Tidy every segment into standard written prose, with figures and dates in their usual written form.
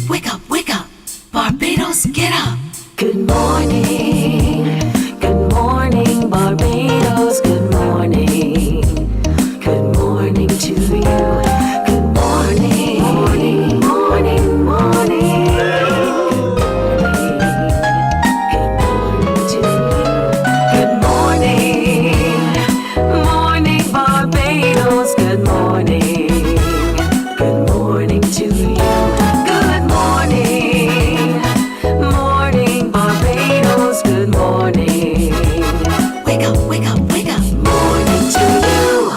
wake up, wake up. Barbados, get up. Good morning, Barbados, good morning. Good morning to you. Good morning, morning, morning, morning. Good morning to you. Good morning, morning, Barbados, good morning. Good morning to you. Good morning, morning, Barbados, good morning. Wake up, wake up, wake up. Morning to you.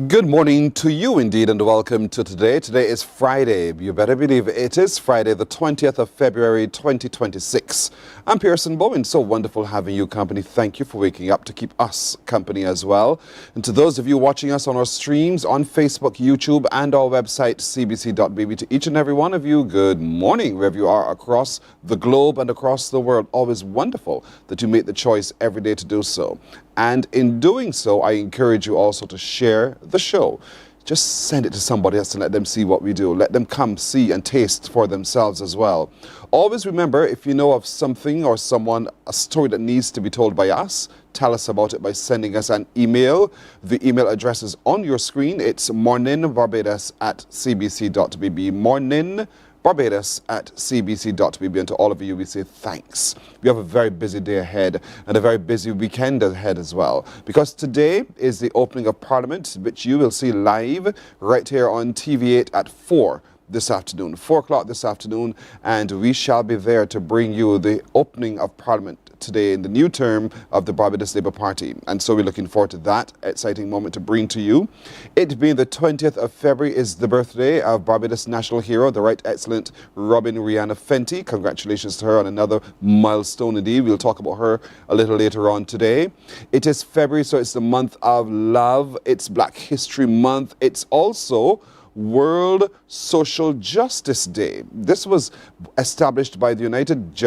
Good morning to you indeed, and welcome to today. Today is Friday. You better believe it is Friday, the 20th of February, 2026. I'm Pearson Bowen. So wonderful having you company. Thank you for waking up to keep us company as well. And to those of you watching us on our streams on Facebook, YouTube, and our website, cbc.bb, to each and every one of you, good morning, wherever you are across the globe and across the world. Always wonderful that you make the choice every day to do so. And in doing so, I encourage you also to share the show. Just send it to somebody else and let them see what we do. Let them come see and taste for themselves as well. Always remember, if you know of something or someone, a story that needs to be told by us, tell us about it by sending us an email. The email address is on your screen. It's morninbarbados@cbc.bb. morninbarbados@cbc.bb. And to all of you, we say thanks. We have a very busy day ahead and a very busy weekend ahead as well, because today is the opening of Parliament, which you will see live right here on TV8 at 4 this afternoon, 4 o'clock this afternoon, and we shall be there to bring you the opening of Parliament today in the new term of the Barbados Labour Party. And so we're looking forward to that exciting moment to bring to you. It being the 20th of February is the birthday of Barbados national hero, the right excellent Robin Rihanna Fenty. Congratulations to her on another milestone indeed. We'll talk about her a little later on today. It is February, so it's the month of love. It's Black History Month. It's also World Social Justice Day. This was established by the United Nations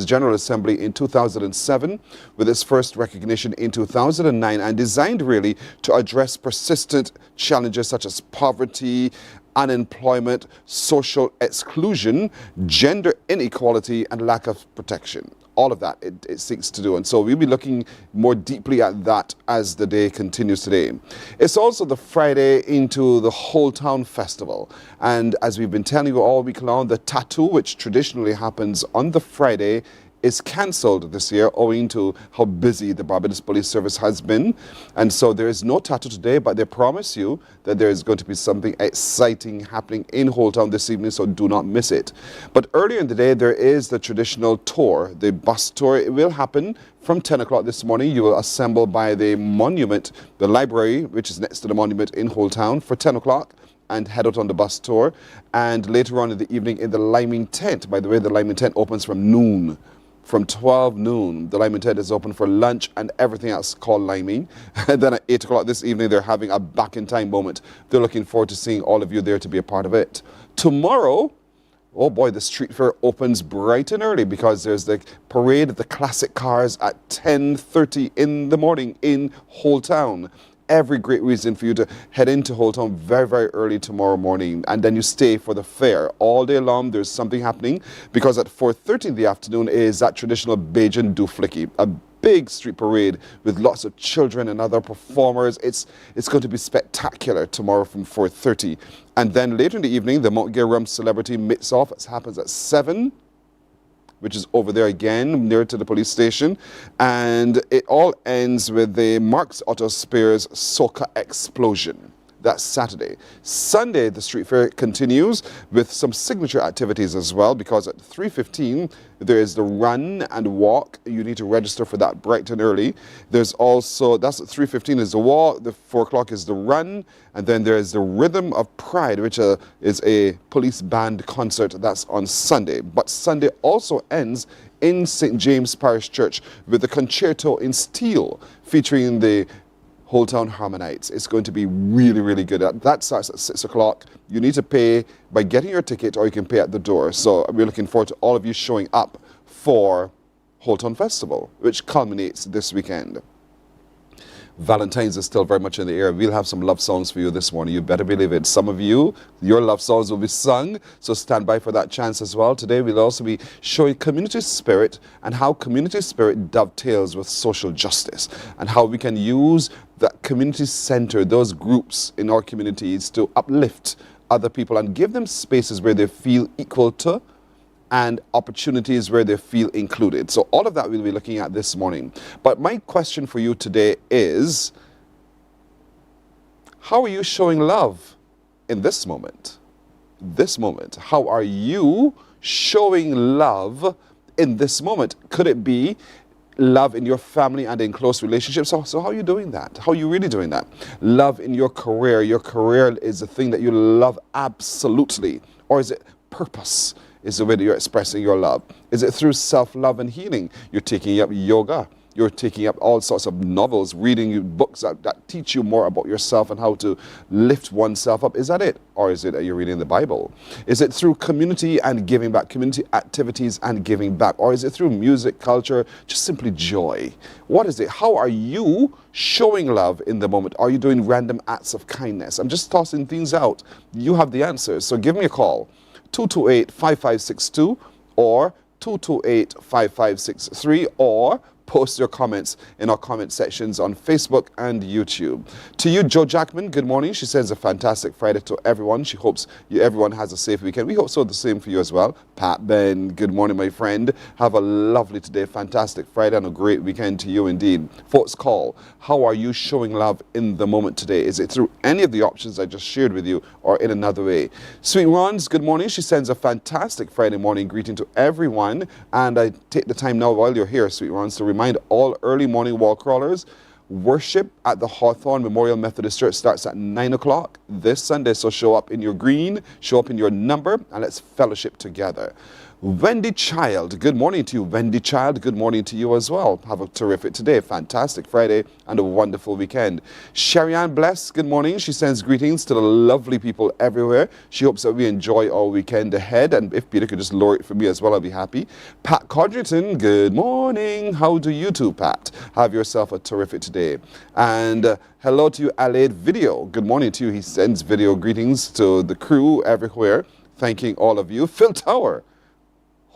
General Assembly in 2007, with its first recognition in 2009, and designed really to address persistent challenges such as poverty, unemployment, social exclusion, gender inequality, and lack of protection. All of that it seeks to do. And so we'll be looking more deeply at that as the day continues today. It's also the Friday into the Whole Town Festival. And as we've been telling you all week long, the tattoo, which traditionally happens on the Friday, is cancelled this year owing to how busy the Barbados Police Service has been. And so there is no tattoo today, but they promise you that there is going to be something exciting happening in Whole Town this evening, so do not miss it. But earlier in the day, there is the traditional tour, the bus tour. It will happen from 10 o'clock this morning. You will assemble by the monument, the library, which is next to the monument in Whole Town, for 10 o'clock. And head out on the bus tour. And later on in the evening in the liming tent. By the way, the liming tent opens from noon. From 12 noon, the liming tent is open for lunch and everything else called liming. And then at 8 o'clock this evening, they're having a back-in-time moment. They're looking forward to seeing all of you there to be a part of it. Tomorrow, oh boy, the street fair opens bright and early, because there's the parade of the classic cars at 10:30 in the morning in Whole Town. Every great reason for you to head into Whole Town very, very early tomorrow morning, and then you stay for the fair. All day long, there's something happening, because at 4:30 in the afternoon is that traditional Bajan Dufliki, a big street parade with lots of children and other performers. It's going to be spectacular tomorrow from 4:30. And then later in the evening, the Mount Gay Rum Celebrity Mix-Off. It happens at 7. Which is over there again, near to the police station. And it all ends with the Marks Otto Spears Soca Explosion. That's Saturday. Sunday, the street fair continues with some signature activities as well, because at 3:15, there is the run and walk. You need to register for that bright and early. There's also, that's at 3:15 is the walk, the 4 o'clock is the run, and then there's the Rhythm of Pride, which is a police band concert. That's on Sunday. But Sunday also ends in St. James Parish Church with the Concerto in Steel, featuring the Whole Town Harmonites. It's going to be really, really good. That starts at 6 o'clock. You need to pay by getting your ticket, or you can pay at the door. So we're looking forward to all of you showing up for Whole Town Festival, which culminates this weekend. Valentine's is still very much in the air. We'll have some love songs for you this morning. You better believe it. Some of you, your love songs will be sung, so stand by for that chance as well. Today we'll also be showing community spirit and how community spirit dovetails with social justice and how we can use that community center, those groups in our communities to uplift other people and give them spaces where they feel equal to and opportunities where they feel included. So all of that we'll be looking at this morning. But my question for you today is, how are you showing love in this moment? This moment. How are you showing love in this moment? Could it be love in your family and in close relationships? So how are you doing that? How are you really doing that? Love in your career. Your career is the thing that you love absolutely. Or is it purpose? Is the way that you're expressing your love? Is it through self-love and healing? You're taking up yoga. You're taking up all sorts of novels, reading books that teach you more about yourself and how to lift oneself up. Is that it? Or is it that you're reading the Bible? Is it through community and giving back, community activities and giving back? Or is it through music, culture, just simply joy? What is it? How are you showing love in the moment? Are you doing random acts of kindness? I'm just tossing things out. You have the answers. So give me a call. 228-5562 or 228-5563 or post your comments in our comment sections on Facebook and YouTube. To you, Joe Jackman, good morning. She sends a fantastic Friday to everyone. She hopes everyone has a safe weekend. We hope so the same for you as well. Pat Ben, good morning, my friend. Have a lovely today, fantastic Friday and a great weekend to you indeed. Folks, call. How are you showing love in the moment today? Is it through any of the options I just shared with you or in another way? Sweet Rons, good morning. She sends a fantastic Friday morning greeting to everyone. And I take the time now while you're here, Sweet Rons, to remind all early morning wall crawlers, worship at the Hawthorne Memorial Methodist Church starts at 9 o'clock this Sunday. So show up in your green, show up in your number, and let's fellowship together. Wendy Child, good morning to you. Wendy Child, good morning to you as well. Have a terrific today, fantastic Friday, and a wonderful weekend. Sherry-Ann Bless, good morning. She sends greetings to the lovely people everywhere. She hopes that we enjoy our weekend ahead, and if Peter could just lower it for me as well, I'll be happy. Pat Codrington, good morning. How do you too, Pat? Have yourself a terrific today. And hello to you, Alade Video. Good morning to you. He sends video greetings to the crew everywhere, thanking all of you. Phil Tower.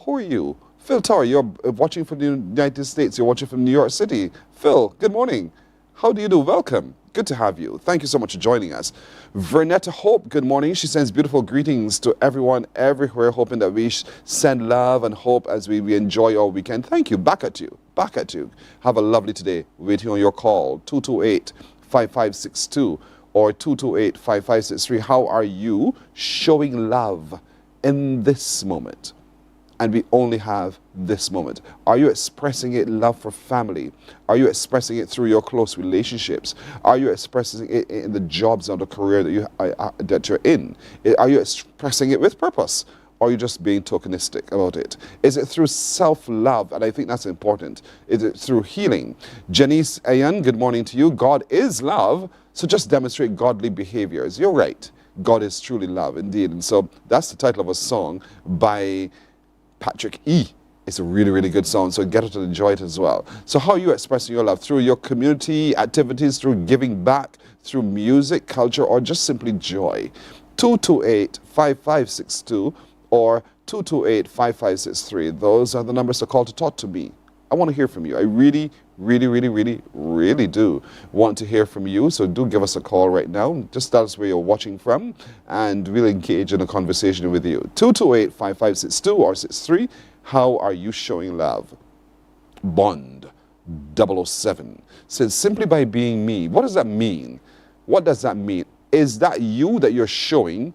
Who are you? Phil Tower, you're watching from the United States. You're watching from New York City. Phil, good morning. How do you do? Welcome. Good to have you. Thank you so much for joining us. Vernetta Hope, good morning. She sends beautiful greetings to everyone everywhere, hoping that we send love and hope as we enjoy our weekend. Thank you. Back at you. Back at you. Have a lovely today. Waiting on your call. 228-5562 or 228-5563. How are you showing love in this moment? And we only have this moment. Are you expressing it love for family? Are you expressing it through your close relationships? Are you expressing it in the jobs or the career that you're in? Are you expressing it with purpose? Or are you just being tokenistic about it? Is it through self-love? And I think that's important. Is it through healing? Janice Ayan, good morning to you. God is love, so just demonstrate godly behaviors. You're right. God is truly love, indeed. And so that's the title of a song by Patrick E. It's a really, really good song, so get out and enjoy it as well. So how are you expressing your love? Through your community activities, through giving back, through music, culture, or just simply joy? 228-5562 or 228-5563. Those are the numbers to call to talk to me. I want to hear from you. I really, really, really, really, really do want to hear from you. So do give us a call right now. Just tell us where you're watching from, and we'll engage in a conversation with you. 228-5562 or 63. How are you showing love? Bond 007 says, simply by being me. What does that mean? What does that mean? Is that you that you're showing,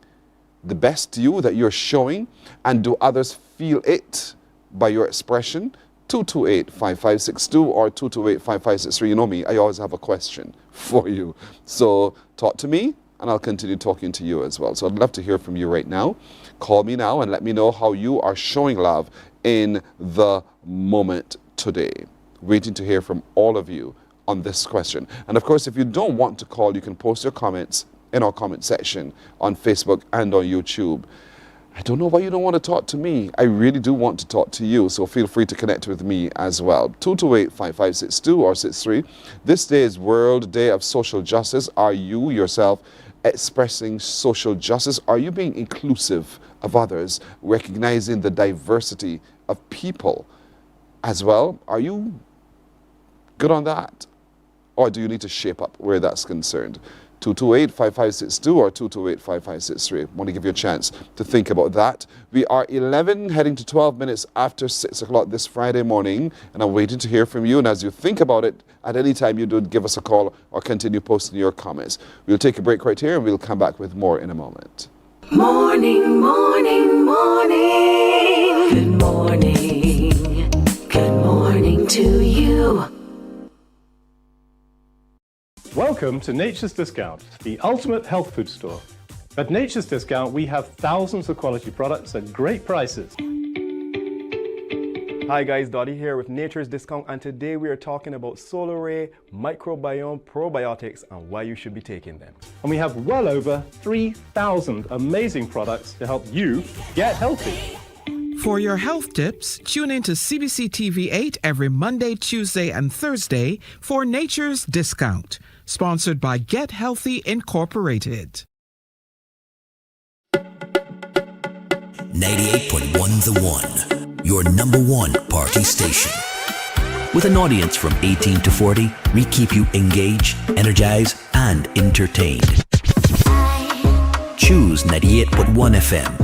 the best you that you're showing, and do others feel it by your expression? 228-5562 or 228-5563. You know me, I always have a question for you. So talk to me and I'll continue talking to you as well. So I'd love to hear from you right now. Call me now and let me know how you are showing love in the moment today. Waiting to hear from all of you on this question. And of course, if you don't want to call, you can post your comments in our comment section on Facebook and on YouTube. I don't know why you don't want to talk to me. I really do want to talk to you, so feel free to connect with me as well. 228-5562 or 63. This day is World Day of Social Justice. Are you yourself expressing social justice? Are you being inclusive of others, recognizing the diversity of people as well? Are you good on that? Or do you need to shape up where that's concerned? 228-5562 or 228-5563. I want to give you a chance to think about that. We are 11 heading to 12 minutes after 6 o'clock this Friday morning, and I'm waiting to hear from you. And as you think about it, at any time you do, give us a call or continue posting your comments. We'll take a break right here and we'll come back with more in a moment. Morning, morning, morning. Good morning. Good morning to you. Welcome to Nature's Discount, the ultimate health food store. At Nature's Discount, we have thousands of quality products at great prices. Hi guys, Dottie here with Nature's Discount, and today we are talking about Solar Ray, microbiome, probiotics, and why you should be taking them. And we have well over 3,000 amazing products to help you get healthy. For your health tips, tune in to CBC TV 8 every Monday, Tuesday, and Thursday for Nature's Discount, sponsored by Get Healthy Incorporated. 98.1 The One, your number one party station. With an audience from 18 to 40, we keep you engaged, energized, and entertained. Choose 98.1 FM,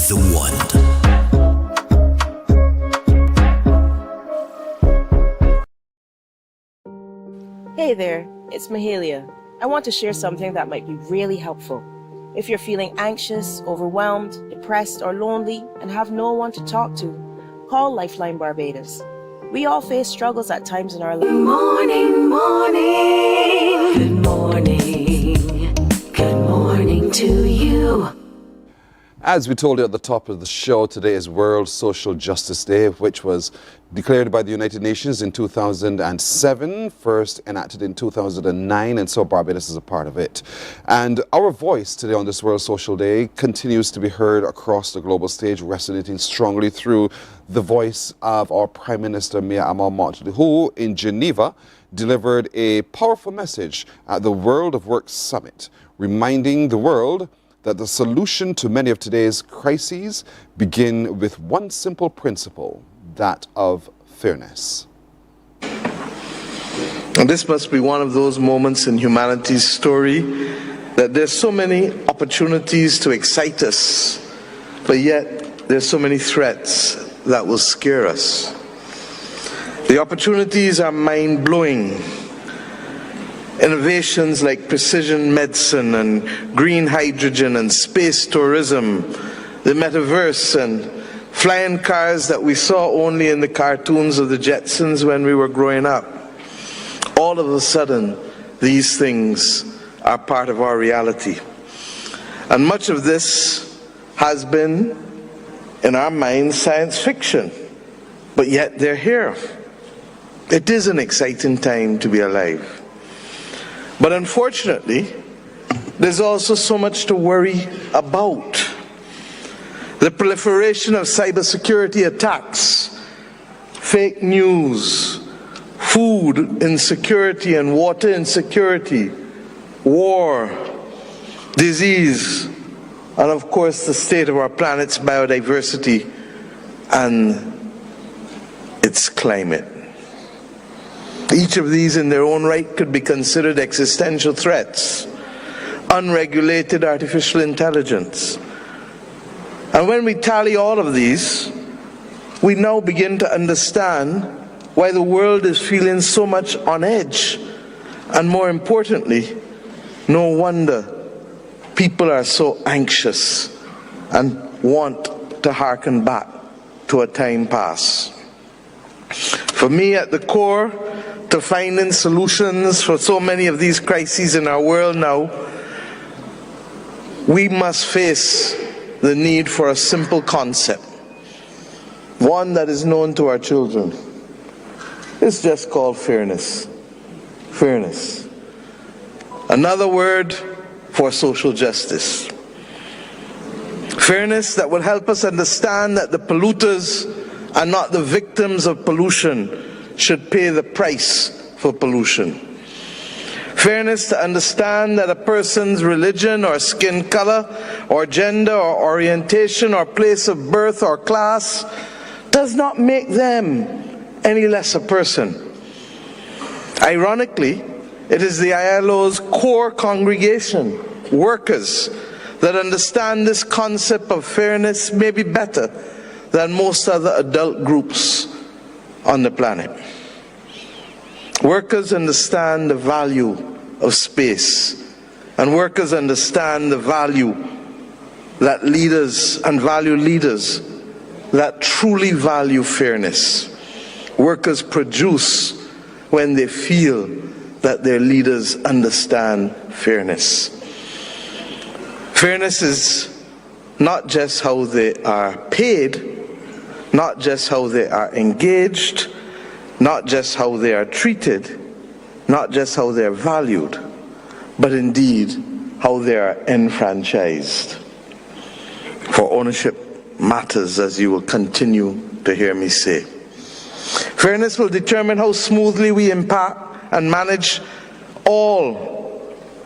The One. Hey there, it's Mahalia. I want to share something that might be really helpful. If you're feeling anxious, overwhelmed, depressed, or lonely and have no one to talk to, call Lifeline Barbados. We all face struggles at times in our lives. Morning, morning. Good morning. Good morning to you. As we told you at the top of the show, today is World Social Justice Day, which was declared by the United Nations in 2007, first enacted in 2009, and so Barbados is a part of it. And our voice today on this World Social Day continues to be heard across the global stage, resonating strongly through the voice of our Prime Minister, Mia Amal Motley, who in Geneva delivered a powerful message at the World of Work Summit, reminding the world that the solution to many of today's crises begin with one simple principle, that of fairness. And this must be one of those moments in humanity's story that there's so many opportunities to excite us, but yet there's so many threats that will scare us. The opportunities are mind-blowing. Innovations like precision medicine and green hydrogen and space tourism, the metaverse and flying cars that we saw only in the cartoons of the Jetsons when we were growing up. All of a sudden, these things are part of our reality. And much of this has been, in our minds, science fiction. But yet they're here. It is an exciting time to be alive. But unfortunately, there's also so much to worry about. The proliferation of cybersecurity attacks, fake news, food insecurity and water insecurity, war, disease, and of course the state of our planet's biodiversity and its climate. Each of these in their own right could be considered existential threats. Unregulated artificial intelligence. And when we tally all of these, we now begin to understand why the world is feeling so much on edge. And more importantly, no wonder people are so anxious and want to hearken back to a time past. For me, at the core, to finding solutions for so many of these crises in our world now, we must face the need for a simple concept, one that is known to our children. It's just called fairness. Fairness. Another word for social justice. Fairness that will help us understand that the polluters and not the victims of pollution should pay the price for pollution. Fairness to understand that a person's religion or skin color or gender or orientation or place of birth or class does not make them any less a person. Ironically, it is the ILO's core congregation, workers, that understand this concept of fairness maybe better than most other adult groups on the planet. Workers understand the value of space, and workers understand the value that leaders that truly value fairness. Workers produce when they feel that their leaders understand fairness. Fairness is not just how they are paid, not just how they are engaged, not just how they are treated, not just how they are valued, but indeed how they are enfranchised. For ownership matters, as you will continue to hear me say. Fairness will determine how smoothly we impact and manage all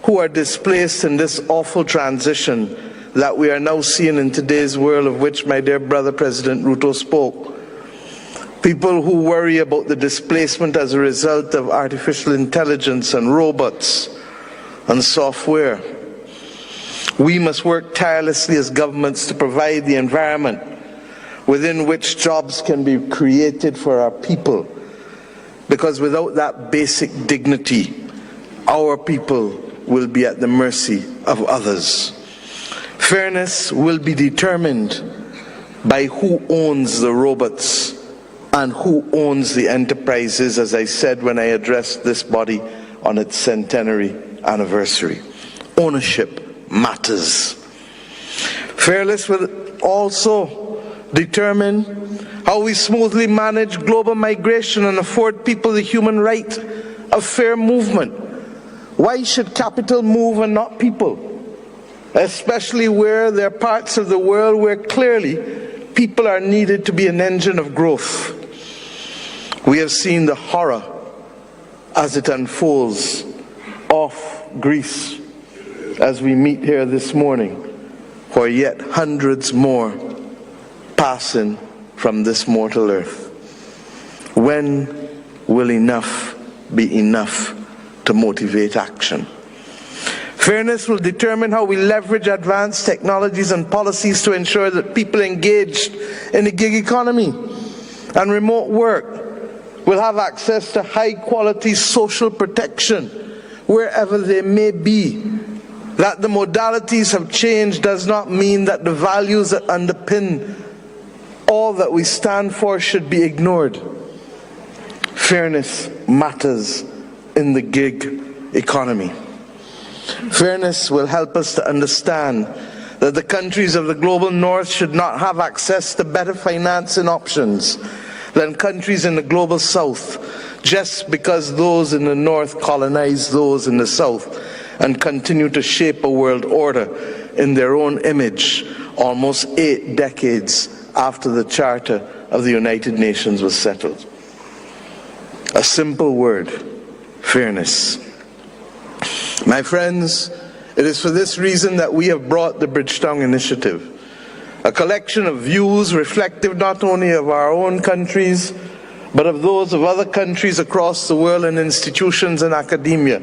who are displaced in this awful transition that we are now seeing in today's world, of which my dear brother President Ruto spoke. People who worry about the displacement as a result of artificial intelligence and robots and software. We must work tirelessly as governments to provide the environment within which jobs can be created for our people, because without that basic dignity, our people will be at the mercy of others. Fairness will be determined by who owns the robots and who owns the enterprises, as I said when I addressed this body on its centenary anniversary. Ownership matters. Fairness will also determine how we smoothly manage global migration and afford people the human right of fair movement. Why should capital move and not people? Especially where there are parts of the world where clearly people are needed to be an engine of growth. We have seen the horror as it unfolds off Greece as we meet here this morning, where yet hundreds more passing from this mortal earth. When will enough be enough to motivate action? Fairness will determine how we leverage advanced technologies and policies to ensure that people engaged in the gig economy and remote work will have access to high-quality social protection wherever they may be. That the modalities have changed does not mean that the values that underpin all that we stand for should be ignored. Fairness matters in the gig economy. Fairness will help us to understand that the countries of the global north should not have access to better financing options than countries in the global south, just because those in the north colonize those in the south and continue to shape a world order in their own image almost 8 decades after the Charter of the United Nations was settled. A simple word: fairness. My friends, it is for this reason that we have brought the Bridgetown Initiative, a collection of views reflective not only of our own countries, but of those of other countries across the world and institutions and academia,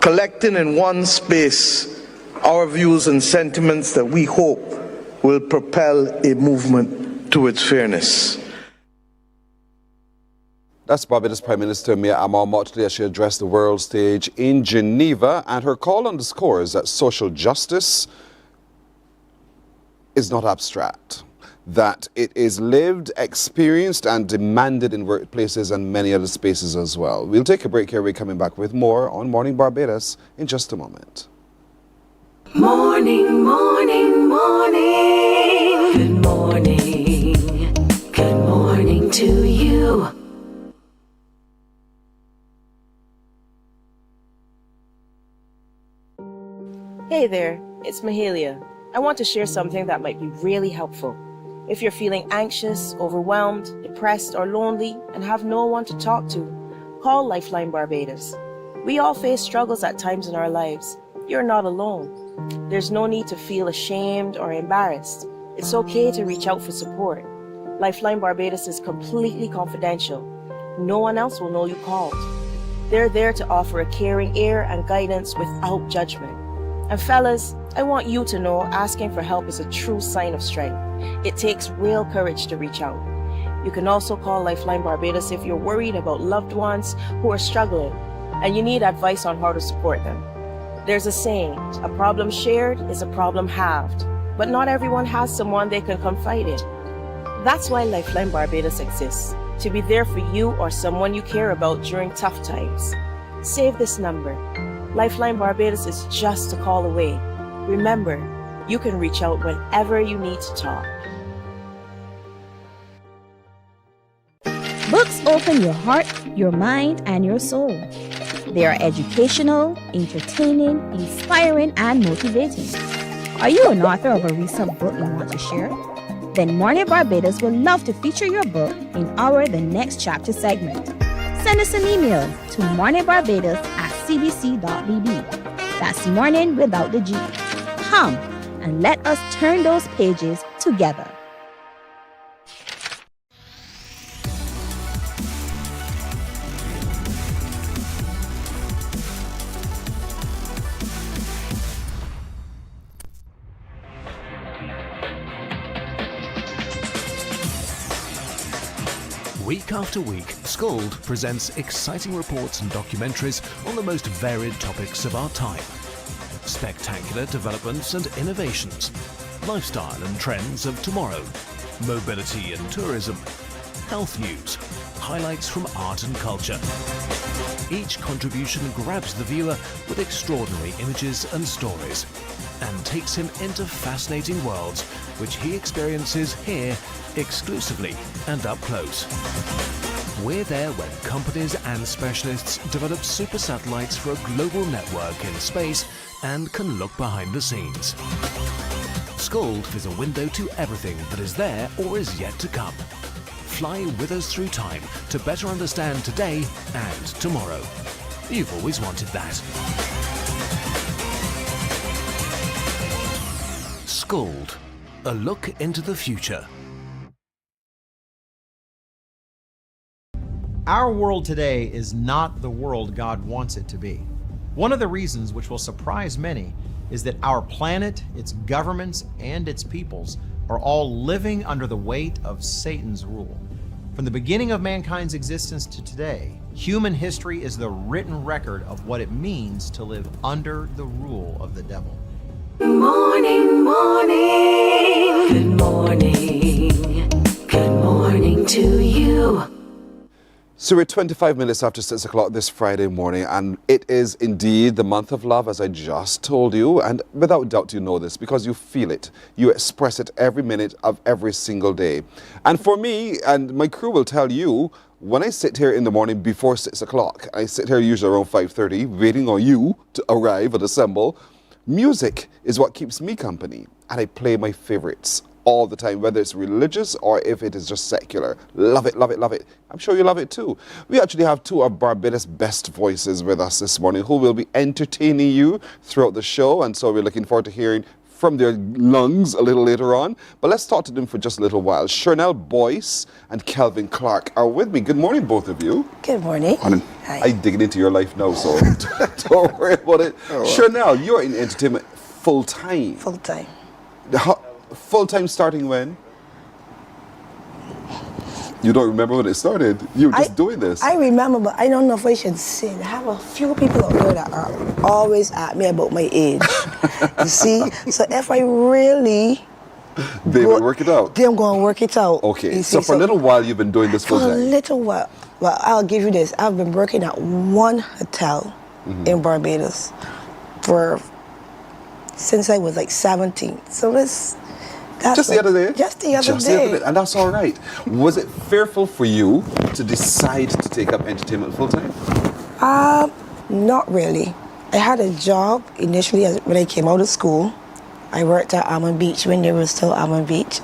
collecting in one space our views and sentiments that we hope will propel a movement towards fairness. That's Barbados Prime Minister Mia Amal Motley as she addressed the world stage in Geneva, and her call underscores that social justice is not abstract, that it is lived, experienced and demanded in workplaces and many other spaces as well. We'll take a break here. We're coming back with more on Morning Barbados in just a moment. Morning, morning, morning. Good morning. Good morning to you. Hey there, it's Mahalia. I want to share something that might be really helpful. If you're feeling anxious, overwhelmed, depressed, or lonely and have no one to talk to, call Lifeline Barbados. We all face struggles at times in our lives. You're not alone. There's no need to feel ashamed or embarrassed. It's okay to reach out for support. Lifeline Barbados is completely confidential. No one else will know you called. They're there to offer a caring ear and guidance without judgment. And fellas, I want you to know asking for help is a true sign of strength. It takes real courage to reach out. You can also call Lifeline Barbados if you're worried about loved ones who are struggling and you need advice on how to support them. There's a saying, a problem shared is a problem halved, but not everyone has someone they can confide in. That's why Lifeline Barbados exists, to be there for you or someone you care about during tough times. Save this number. Lifeline Barbados is just a call away. Remember, you can reach out whenever you need to talk. Books open your heart, your mind, and your soul. They are educational, entertaining, inspiring, and motivating. Are you an author of a recent book you want to share? Then Mornin Barbados would love to feature your book in our The Next Chapter segment. Send us an email to morninbarbados@cbc.bb. That's morning without the G. Come and let us turn those pages together. Week after week, Scold presents exciting reports and documentaries on the most varied topics of our time. Spectacular developments and innovations, lifestyle and trends of tomorrow, mobility and tourism, health news, highlights from art and culture. Each contribution grabs the viewer with extraordinary images and stories and takes him into fascinating worlds which he experiences here exclusively and up close. We're there when companies and specialists develop super satellites for a global network in space and can look behind the scenes. Scold is a window to everything that is there or is yet to come. Fly with us through time to better understand today and tomorrow. You've always wanted that. Scold, a look into the future. Our world today is not the world God wants it to be. One of the reasons, which will surprise many, is that our planet, its governments, and its peoples are all living under the weight of Satan's rule. From the beginning of mankind's existence to today, human history is the written record of what it means to live under the rule of the devil. Morning, morning, good morning, good morning to you. So we're 25 minutes after 6 o'clock this Friday morning, and it is indeed the month of love, as I just told you, and without doubt you know this because you feel it. You express it every minute of every single day. And for me, and my crew will tell you, when I sit here in the morning before 6 o'clock, I sit here usually around 5:30, waiting on you to arrive and assemble. Music is what keeps me company, and I play my favorites all the time, whether it's religious or if it is just secular. Love it, love it, love it. I'm sure you love it too. We actually have two of Barbados' best voices with us this morning who will be entertaining you throughout the show, and so we're looking forward to hearing from their lungs a little later on. But let's talk to them for just a little while. Chanel Boyce and Kelvin Clark are with me. Good morning, both of you. Good morning. Hi. I'm digging into your life now, so don't worry about it. Oh. Chanel, you're in entertainment full-time. Full-time. Full-time starting when? You don't remember when it started? You were just doing this. I remember, but I don't know if I should say. I have a few people out there that are always at me about my age. You see? So if I really... They will work it out? They're going to work it out. Okay, so for a little while you've been doing this full-time? For a little while. Well, I'll give you this. I've been working at one hotel in Barbados since I was like 17. So let's... Just the other day? Just the other day. And that's all right. Was it fearful for you to decide to take up entertainment full-time? Not really. I had a job initially when I came out of school I worked at Almond Beach when there was still Almond Beach.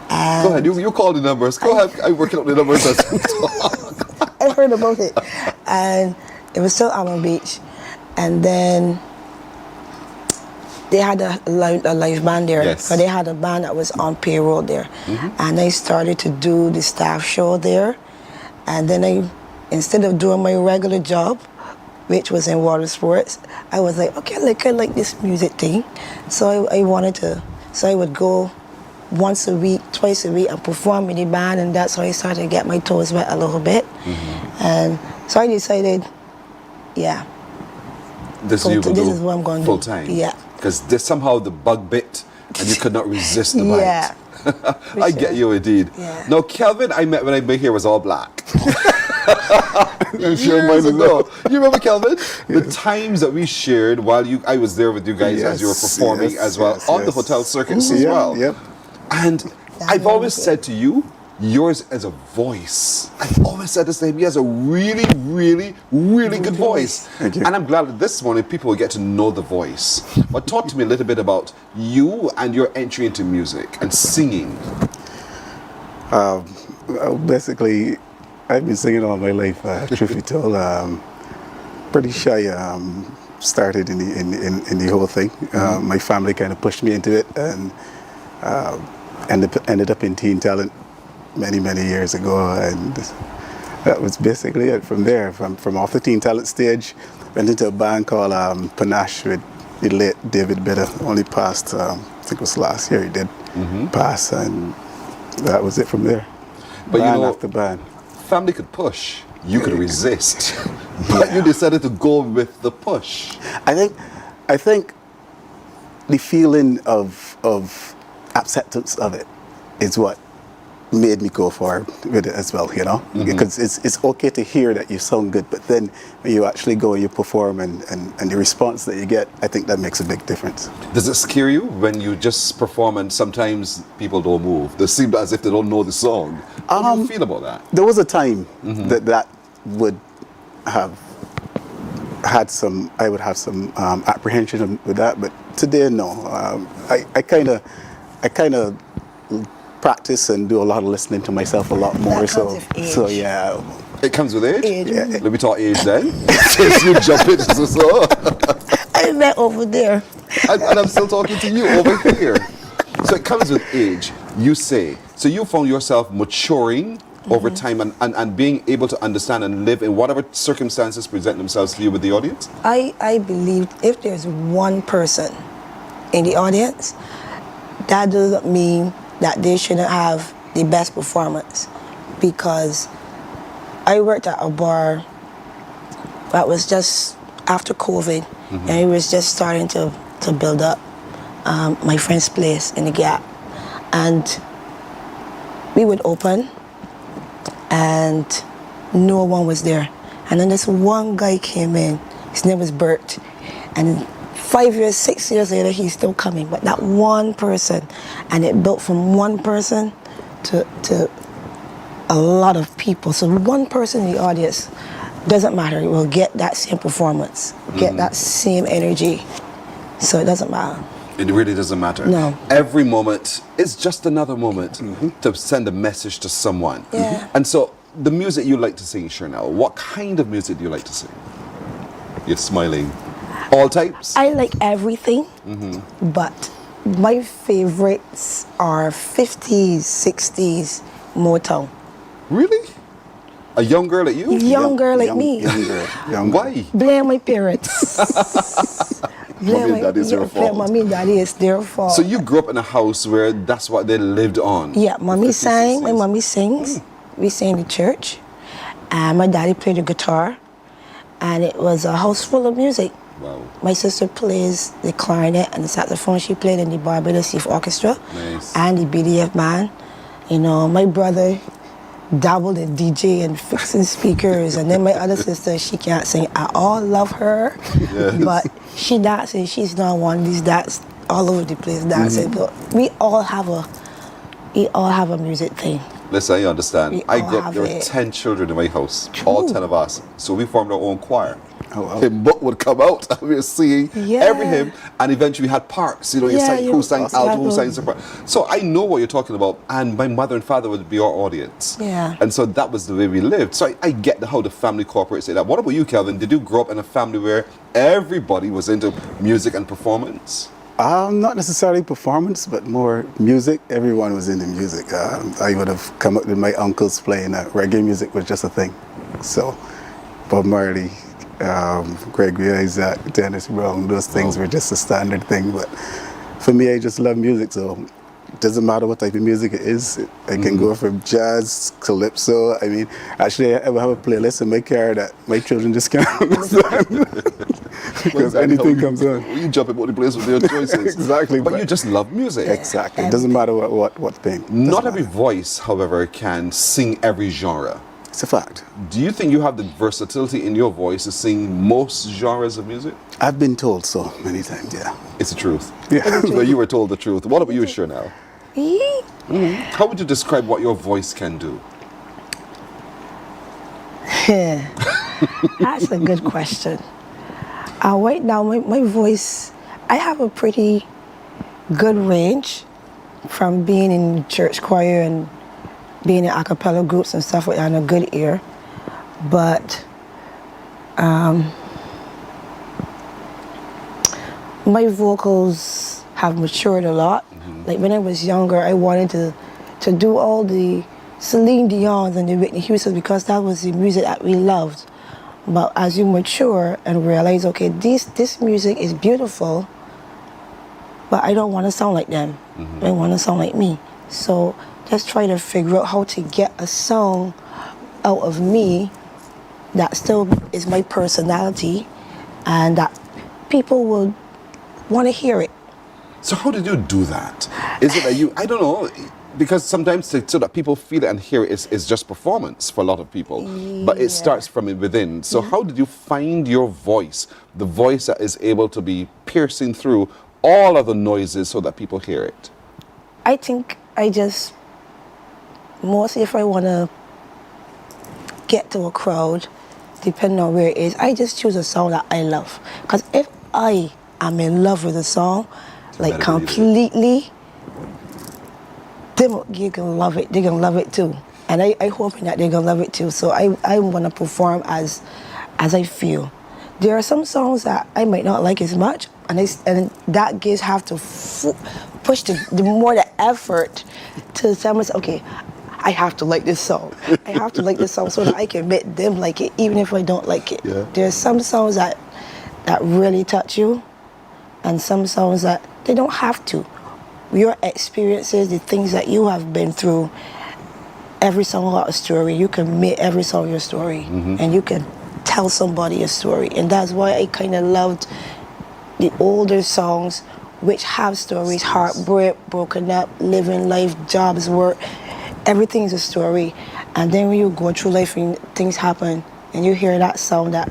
And Go ahead, you call the numbers. Go ahead, I'm working out the numbers as we talk. I heard about it. And it was still Almond Beach. And then they had a live band there. Yes. So they had a band that was on payroll there. And I started to do the staff show there. And then instead of doing my regular job, which was in water sports, I was like, okay, I like this music thing. So I wanted to, so I would go once a week, twice a week and perform in the band, and that's how I started to get my toes wet a little bit. And so I decided, yeah, this is what I'm going to do. Full time? Yeah. Because somehow the bug bit and you could not resist the bite. Yeah. I get you indeed. Yeah. Now, Kelvin, I met when my hair was all black. I'm sure mine was not. You remember, Kelvin? The times that we shared while I was there with you guys as you were performing as well on the hotel circuits as well. Yep. And I've always said to you, yours is a voice. I've always said the same. He has a really, really, really good voice. Thank you. And I'm glad that this morning people will get to know the voice. But talk to me a little bit about you and your entry into music and singing. Basically, I've been singing all my life. Truth be told, pretty shy. Started in the whole thing. My family kind of pushed me into it, and ended up in Teen Talent many years ago, and that was basically it. From there, from off the Teen Talent stage, went into a band called Panache with the late David Bitter. Only passed, I think it was last year he did pass, and that was it from there. But band after band. Family could push, you could resist, but you decided to go with the push. I think the feeling of acceptance of it is what made me go forward with it as well, you know, because it's okay to hear that you sound good, but then when you actually go and you perform and the response that you get, I think that makes a big difference. Does it scare you when you just perform and sometimes people don't move? They seem as if they don't know the song. How do you feel about that? There was a time that would have had some, I would have some apprehension with that, but today, no. I kind of practice and do a lot of listening to myself a lot more. So yeah. It comes with age? Yeah. Let me talk age then. Since you jump in, so. I met over there. And I'm still talking to you over here. So it comes with age, you say. So you found yourself maturing over time and being able to understand and live in whatever circumstances present themselves to you with the audience? I believe if there's one person in the audience, that doesn't mean that they shouldn't have the best performance, because I worked at a bar that was just after COVID, and it was just starting to build up, my friend's place in the Gap, and we would open and no one was there, and then this one guy came in. His name was Bert, and 5 years, 6 years later, he's still coming. But that one person, and it built from one person to a lot of people. So one person in the audience, doesn't matter, it will get that same performance, get that same energy. So it doesn't matter. It really doesn't matter. No. Every moment is just another moment to send a message to someone. Yeah. And so the music you like to sing, Chanel, what kind of music do you like to sing? You're smiling. All types? I like everything, but my favorites are 50s, 60s, Motown. Really? A young girl like you? Young girl like me. Young Why? Blame my parents. Mommy and daddy is their fault. Mommy and daddy is their fault. So you grew up in a house where that's what they lived on? Yeah, mommy 50s, sang, my 60s. mommy sings. We sang in church. And my daddy played the guitar. And it was a house full of music. Wow. My sister plays the clarinet and the saxophone. She played in the Barbados Youth Orchestra. Nice. And the BDF band. You know, my brother dabbled in DJ and fixing speakers. And then my other sister, she can't sing at all. Love her. Yes. But she dances. She's not one of these that's all over the place dancing. But we all have a music thing. Listen, I understand. We I all grew up, have there were it. 10 children in my house, all 10 of us. So we formed our own choir. Oh, wow. Him book would come out and we were seeing every hymn, and eventually we had parts. You know, who sang alto, who sang soprano. So I know what you're talking about, and my mother and father would be our audience. Yeah. And so that was the way we lived. So I get how the family cooperates in that. What about you, Kelvin? Did you grow up in a family where everybody was into music and performance? Not necessarily performance, but more music. Everyone was into music. I would have come up with my uncles playing reggae music was just a thing. So Bob Marley, Gregory Isaac, Dennis Brown, those things were just a standard thing. But for me, I just love music, so it doesn't matter what type of music it is. I can go from jazz, calypso. I mean, actually, I have a playlist in my car that my children just can't understand. Because anything comes on. You jump about the place with your choices. Exactly. But you just love music. Exactly. It doesn't matter what thing. Not every voice, however, can sing every genre. It's a fact. Do you think you have the versatility in your voice to sing most genres of music? I've been told so many times, yeah. It's the truth. Yeah. So you were told the truth. What about you, Sure now? How would you describe what your voice can do? That's a good question. Right now, my voice, I have a pretty good range from being in church choir and being in a cappella groups and stuff like that, and a good ear. But my vocals have matured a lot. Like when I was younger, I wanted to do all the Celine Dion and the Whitney Houston because that was the music that we loved. But as you mature and realize, okay, this music is beautiful, but I don't want to sound like them. I want to sound like me. So just try to figure out how to get a song out of me that still is my personality and that people will want to hear it. So how did you do that? Is it that you, I don't know, because sometimes so that people feel it and hear it is just performance for a lot of people, but it starts from within. So how did you find your voice, the voice that is able to be piercing through all of the noises so that people hear it? I think I just, mostly if I want to get to a crowd, depending on where it is, I just choose a song that I love. Because if I am in love with a song, like completely, they're gonna love it. They're gonna love it too, and I hoping that they're gonna love it too. So I want to perform as I feel. There are some songs that I might not like as much, and that gives have to push the more the effort to someone say, okay, I have to like this song. I have to like this song so that I can make them like it, even if I don't like it. Yeah. There's some songs that really touch you, and some songs that they don't have to. Your experiences, the things that you have been through, every song got a story. You can make every song your story, and you can tell somebody a story. And that's why I kind of loved the older songs, which have stories, heartbreak, broken up, living life, jobs, work. Everything's a story. And then when you go through life and things happen, and you hear that sound that,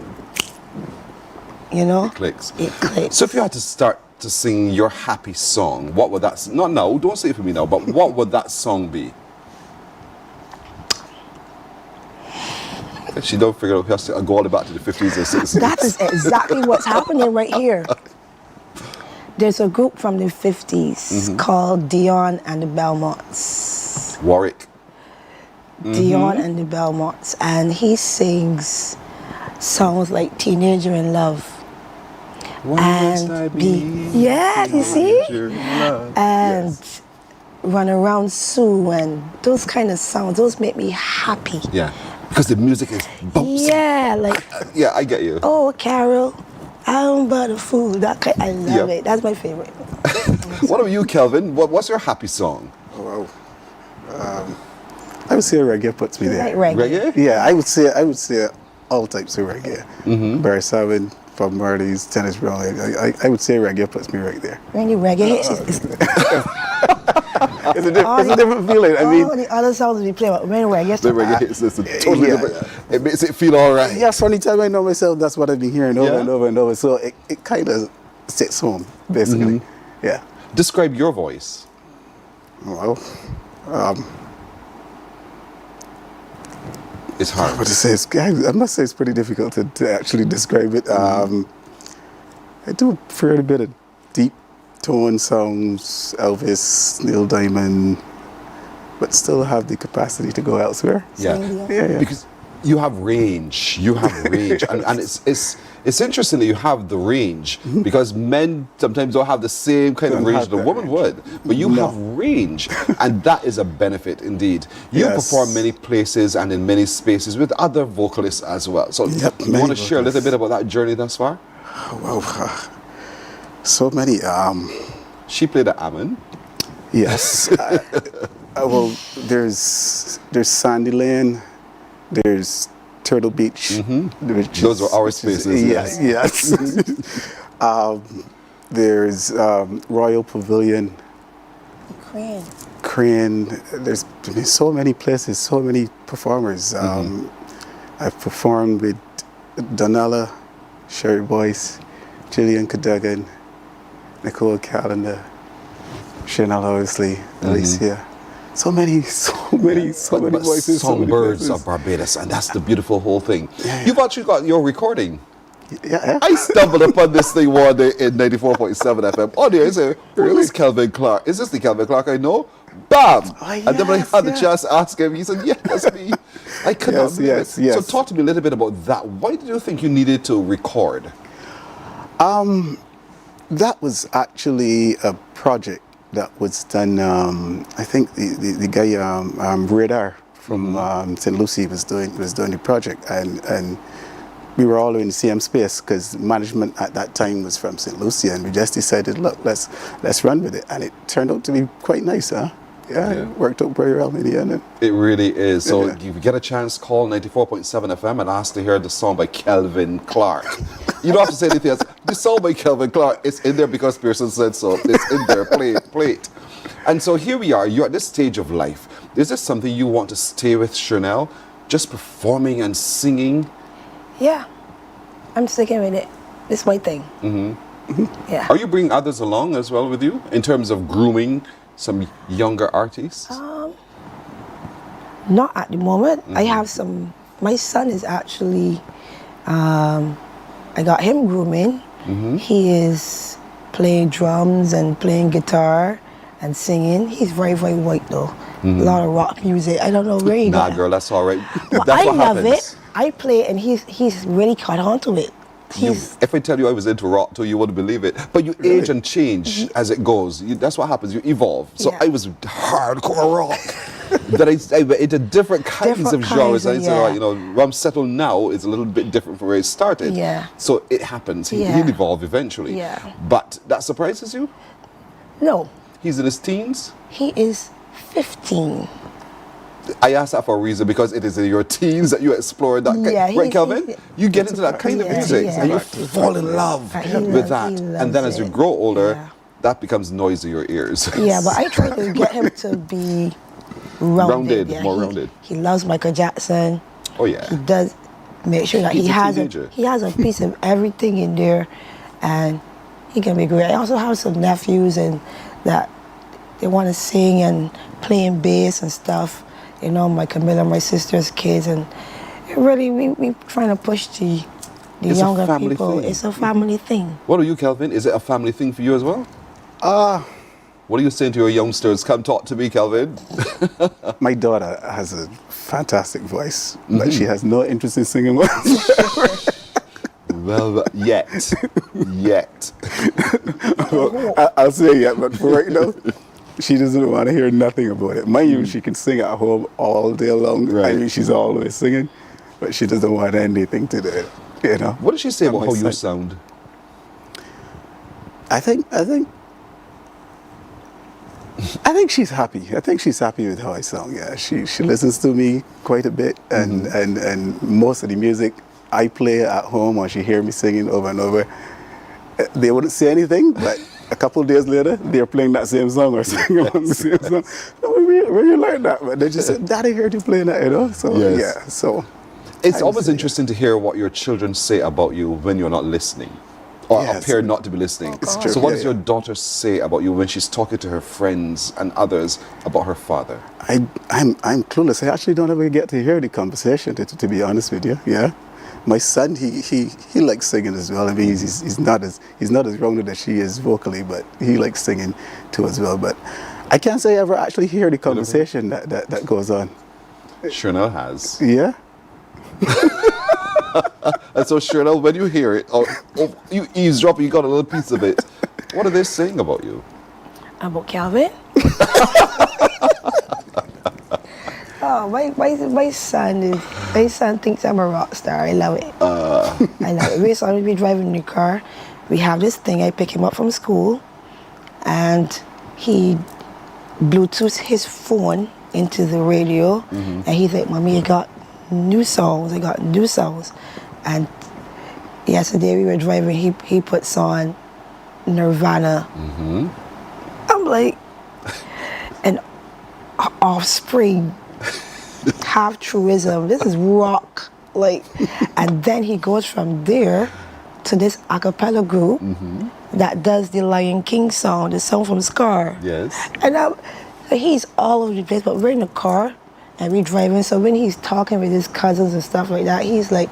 you know, It clicks. It clicks. So if you had to start to sing your happy song, what would that, not now, don't say it for me now, but what would that song be? She don't figure out, has to go all the way back to the 50s and 60s. That is exactly what's happening right here. There's a group from the 50s called Dion and the Belmonts. Warwick. Dion and the Belmonts. And he sings songs like Teenager in Love. And yeah, you see? And Run Around Sue and those kind of songs, those make me happy. Yeah, because the music is bouncy. Yeah, like, yeah, I get you. oh, Carol, I'm but a fool. That kind, I love it. That's my favorite. What about you, Kelvin? What's your happy song? Oh, I would say reggae puts me there. Like reggae? Yeah, I would say all types of reggae. Barry Savin, Bob Marley's, Dennis Brown. I would say reggae puts me right there. Really, reggae hits. It's a different feeling. I mean, all the other songs we play, but when reggae, The reggae hits, it's a totally different. It makes it feel all right. yeah, so anytime I know myself, that's what I've been hearing over and over and over. So it kind of sits home, basically. Yeah. Describe your voice. Well, It's hard. What to say? I must say it's pretty difficult to actually describe it. I do a fairly bit of deep tone songs, Elvis, Neil Diamond, but still have the capacity to go elsewhere. Yeah. Because you have range. You have range, and it's interesting that you have the range because men sometimes don't have the same kind of range the woman would, but you have range, and that is a benefit indeed. You perform many places and in many spaces with other vocalists as well. So you want to share a little bit about that journey thus far? Well, so many. She played at Ammon. Yes. Well, there's Sandy Lane. There's Turtle Beach. Those were our spaces. Yes. There's Royal Pavilion. Crane. There's been so many places, so many performers. I've performed with Donella, Sherry Boyce, Gillian Cadogan, Nicole Callender, Chanel Horsley, Alicia. So many voices. Songbirds of Barbados, and that's the beautiful whole thing. You've actually got your recording. I stumbled upon this thing one day in 94.7 FM. Oh, there, I say, who is Kelvin Clark? Is this the Kelvin Clark I know? Bam! And then when I had the chance to ask him, he said, yeah, that's me. I could not believe it. So talk to me a little bit about that. Why did you think you needed to record? That was actually a project that was done. I think the guy Radar from St. Lucie was doing the project, and we were all in the same space because management at that time was from St. Lucie, and we just decided, look, let's run with it, and it turned out to be quite nice, huh? Yeah, it worked out very well in the end. It really is. So if you get a chance, call 94.7 FM and ask to hear the song by Kelvin Clark. You don't have to say anything else. The song by Kelvin Clark is in there because Pearson said so. It's in there. Play it. And so here we are. You're at this stage of life. Is this something you want to stay with, Chanel? Just performing and singing? Yeah, I'm sticking with it. It's my thing. Yeah. Are you bringing others along as well with you in terms of grooming some younger artists? Not at the moment. I have some. My son is actually. I got him grooming. He is playing drums and playing guitar and singing. He's very, very white though. A lot of rock music. I don't know where he got. Nah, girl, that's all right. Well, That's I what love happens. it. I play and he's really caught on to it. If I tell you I was into rock too, you wouldn't believe it. But you age and change as it goes. That's what happens. You evolve. So I was hardcore rock. Then I went into different kinds of genres. I said, all right, where I'm settled now is a little bit different from where it started. Yeah. So it happens. He'll evolve eventually. Yeah. But that surprises you? No. He's in his teens? He is 15. I asked that for a reason because it is in your teens that you explore that kind, right, Kelvin? You get into that kind of music and you fall in love with that. And then as you grow older, that becomes noise in your ears. Yeah, but I try to get him to be rounded. More rounded. He loves Michael Jackson. Oh yeah. He does make sure that he has a piece of everything in there, and he can be great. I also have some nephews and that they want to sing and playing bass and stuff. My Camilla, my sister's kids, and it really we trying to push the younger people. It's a family thing. What are you, Kelvin? Is it a family thing for you as well? What are you saying to your youngsters? Come talk to me, Kelvin. My daughter has a fantastic voice, but she has no interest in singing whatsoever. Well, yet. Well, I'll say yet, but for right now, she doesn't want to hear nothing about it. Mind you, she can sing at home all day long. Right. I mean, she's always singing, but she doesn't want anything to do it. What did she say about how you sound? I think she's happy. I think she's happy with how I sound. Yeah, she listens to me quite a bit, and most of the music I play at home, or she hear me singing over and over. They wouldn't say anything, but a couple of days later, they're playing that same song or singing along the same song. No, we really like that, but they just said, "Daddy heard you playing that," So yeah, so it's always interesting to hear what your children say about you when you're not listening. or Yes. appear not to be listening. It's true. So what Yeah, does your daughter say about you when she's talking to her friends and others about her father? I'm clueless. I actually don't ever get to hear the conversation, to be honest with you. Yeah, my son he likes singing as well. I mean, he's not as rounded as she is vocally, but he likes singing too as well. But I can't say I ever actually hear the conversation that goes on. Chanel has. Yeah. And so Chanel, when you hear it, or you eavesdrop, you got a little piece of it. What are they saying about you? About Calvin? Oh, my son thinks I'm a rock star. I love it. I love it. We started be driving in the car. We have this thing. I pick him up from school, and he Bluetooth his phone into the radio, and he's like, "Mommy, I got new songs. I got new songs." And yesterday we were driving. He puts on Nirvana. I'm like, an Offspring, half truism. This is rock, like. And then he goes from there to this a cappella group that does the Lion King song, the song from Scar. Yes. And he's all over the place, but we're in the car and we're driving. So when he's talking with his cousins and stuff like that, he's like,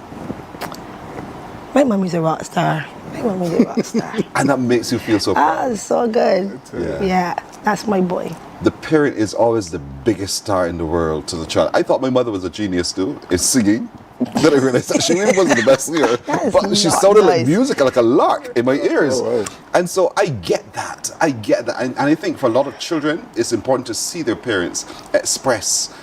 "My mommy's a rock star. My mommy's a rock star." And that makes you feel so proud. It's so good. Yeah. Yeah, that's my boy. The parent is always the biggest star in the world to the child. I thought my mother was a genius too, in singing. Then I realized that she really wasn't the best singer, but she sounded like music, like a lark in my ears. And so I get that. And I think for a lot of children, it's important to see their parents express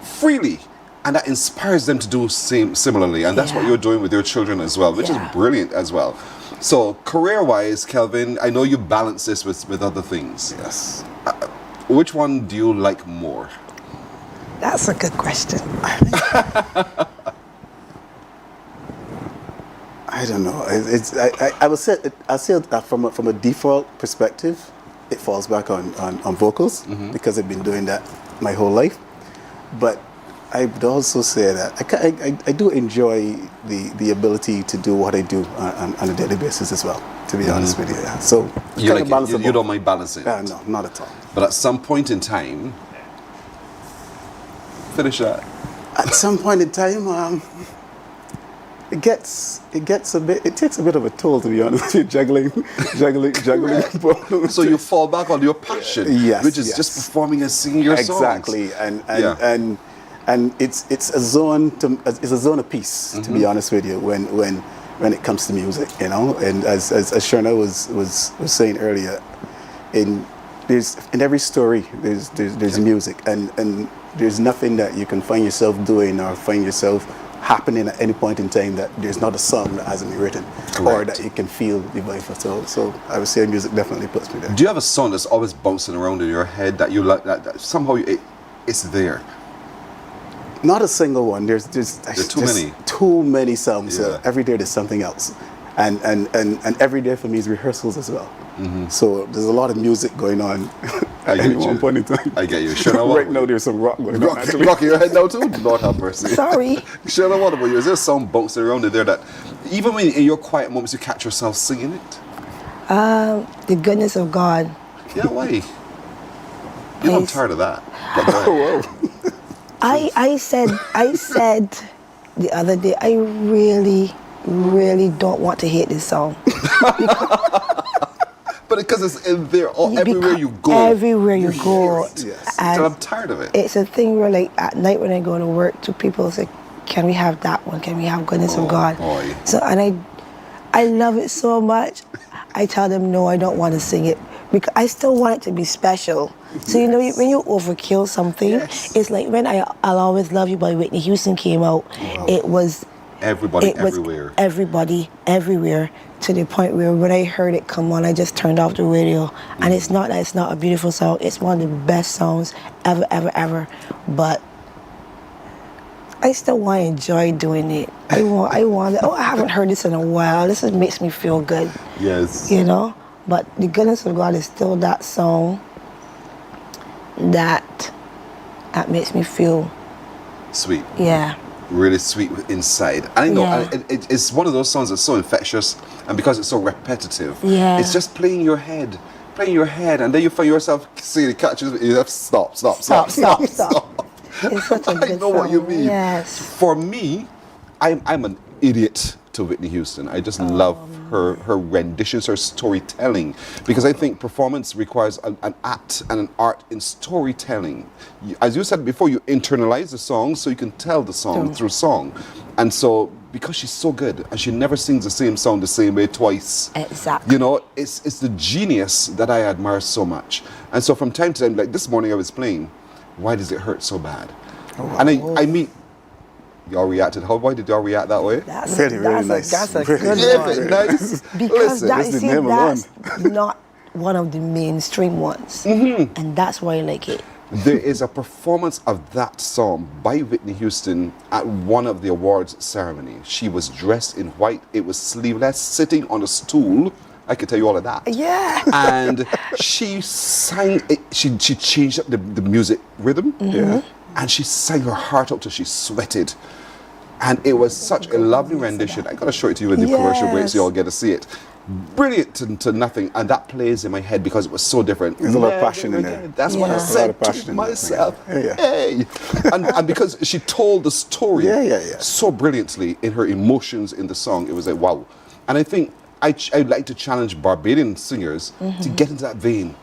freely, and that inspires them to do similarly. And that's what you're doing with your children as well, which is brilliant as well. So career-wise, Kelvin, I know you balance this with other things. Yes. Which one do you like more? That's a good question. I don't know. I would say from a default perspective, it falls back on vocals because I've been doing that my whole life. But I would also say that I do enjoy the ability to do what I do on a daily basis as well, to be honest with you. Yeah. So You don't mind balancing? No, not at all. But at some point in time, finish that. At some point in time, it takes a bit of a toll, to be honest with you, juggling. So you fall back on your passion, which is just performing and singing your songs. Exactly, and it's a zone of peace, to be honest with you, when it comes to music, you know. And as Sharna was saying earlier, in every story there's music, and there's nothing that you can find yourself doing or find yourself happening at any point in time that there's not a song that hasn't been written. Correct. Or that you can feel the vibe for. So I would say music definitely puts me there. Do you have a song that's always bouncing around in your head that you like, that somehow it's there? Not a single one. There's too many songs. Yeah. So every day there's something else, and every day for me is rehearsals as well. So there's a lot of music going on at any one point in time. I get you. Right now there's some rock going on. Actually. Rock in your head now too? Lord have mercy. Sorry. Shanna, what about you? Is there a song bouncing around in there that even when in your quiet moments you catch yourself singing it? The Goodness of God. Yeah, why? You know, I'm tired of that. I said the other day, I really don't want to hate this song. But because it's in there everywhere you go. Everywhere you go. Yes. And I'm tired of it. It's a thing where, like, at night when I go to work, two people say, "Can we have that one? Can we have Goodness of God?" Boy. So, and I love it so much. I tell them, no, I don't want to sing it, because I still want it to be special. So, you know, when you overkill something, it's like when I'll Always Love You by Whitney Houston came out, it was everywhere. Everybody, everywhere, to the point where when I heard it come on, I just turned off the radio. And it's not that it's not a beautiful song, it's one of the best songs ever. But I still want to enjoy doing it. I haven't heard this in a while. This makes me feel good. Yes. You know? But The Goodness of God is still that song that makes me feel sweet. Yeah. really sweet inside. And I know it's one of those songs that's so infectious, and because it's so repetitive, it's just playing your head, and then you find yourself seeing it catches. You have to stop. It's such a good I know what you song. mean. Yes. For me, I'm an idiot to Whitney Houston. I just love her renditions, her storytelling, because I think performance requires an act and an art in storytelling. As you said before, you internalize the song so you can tell the song through song. And so, because she's so good, and she never sings the same song the same way twice. Exactly. You know, it's the genius that I admire so much. And so from time to time, like this morning I was playing, Why Does It Hurt So Bad? And I meet, y'all reacted. Why did y'all react that way? That's Really nice. That's a Really good Isn't it one. nice? Because Listen, that's not one of the mainstream ones. And that's why I like it. there is a performance of that song by Whitney Houston at one of the awards ceremony. She was dressed in white. It was sleeveless, sitting on a stool. I could tell you all of that. Yeah. And she sang it. She changed up the music rhythm. Yeah. And she sang her heart out till she sweated. And it was such a lovely rendition. I gotta show it to you in the commercial break so you all get to see it. Brilliant to nothing, and that plays in my head because it was so different. There's a lot of passion in there. That's what I said to myself. Hey, and because she told the story so brilliantly in her emotions in the song, it was like wow. And I think I'd like to challenge Barbadian singers to get into that vein.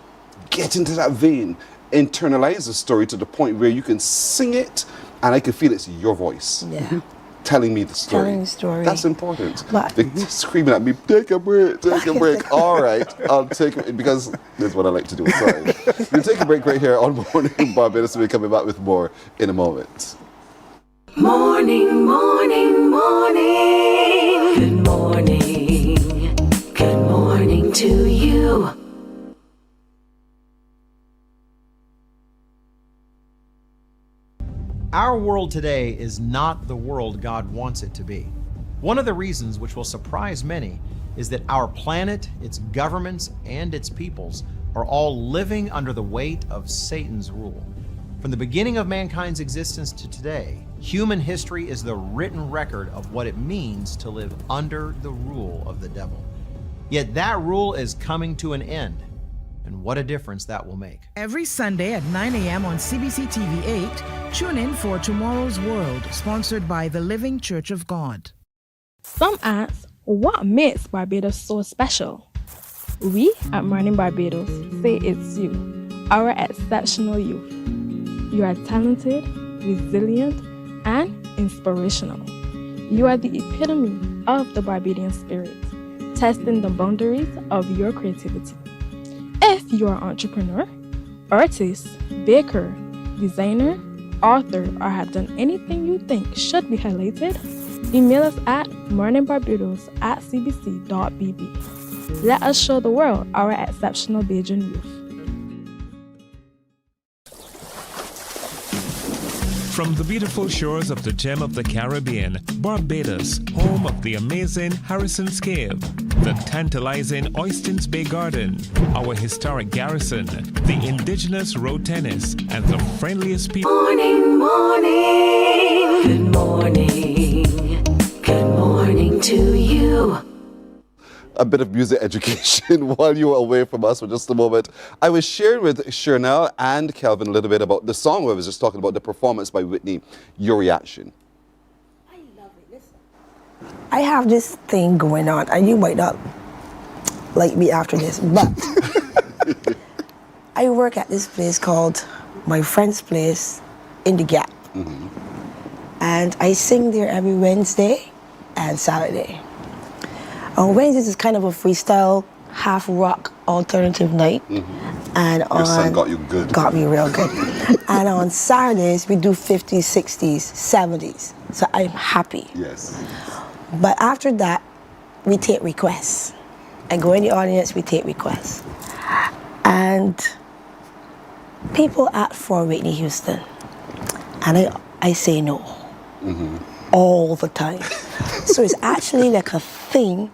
Get into that vein. Internalize the story to the point where you can sing it, and I can feel it's your voice. Yeah. Telling me the story. Telling the story. That's important. But They're screaming at me, take a break, take a break. All right, I'll take it because that's what I like to do. Sorry. We'll take a break right here on Morning Barbados. We'll be coming back with more in a moment. Morning, morning, morning. Good morning. Good morning to you. Our world today is not the world God wants it to be. One of the reasons which will surprise many is that our planet, its governments, and its peoples are all living under the weight of Satan's rule. From the beginning of mankind's existence to today, human history is the written record of what it means to live under the rule of the devil. Yet that rule is coming to an end. And what a difference that will make. Every Sunday at 9 a.m. on CBC TV 8, tune in for Tomorrow's World, sponsored by the Living Church of God. Some ask, what makes Barbados so special? We at Mornin Barbados say it's you, our exceptional youth. You are talented, resilient, and inspirational. You are the epitome of the Barbadian spirit, testing the boundaries of your creativity. If you are an entrepreneur, artist, baker, designer, author, or have done anything you think should be highlighted, email us at morninbarbados@cbc.bb. Let us show the world our exceptional Bajan youth. From the beautiful shores of the gem of the Caribbean, Barbados, home of the amazing Harrison's Cave, the tantalizing Oystins Bay Garden, our historic garrison, the indigenous road tennis, and the friendliest people. Morning, morning. Good morning. Good morning to you. A bit of music education while you were away from us for just a moment. I was sharing with Shernell and Kelvin a little bit about the song where I was just talking about the performance by Whitney. Your reaction? I love it. Listen. I have this thing going on, and you might not like me after this, but I work at this place called my friend's place in the Gap. And I sing there every Wednesday and Saturday. On Wednesdays is kind of a freestyle, half rock, alternative night. And Your son got you good. Got me real good. And on Saturdays, we do 50s, 60s, 70s. So I'm happy. Yes. But after that, we take requests. I go in the audience, we take requests. And people ask for Whitney Houston. And I say no. All the time. So it's actually like a thing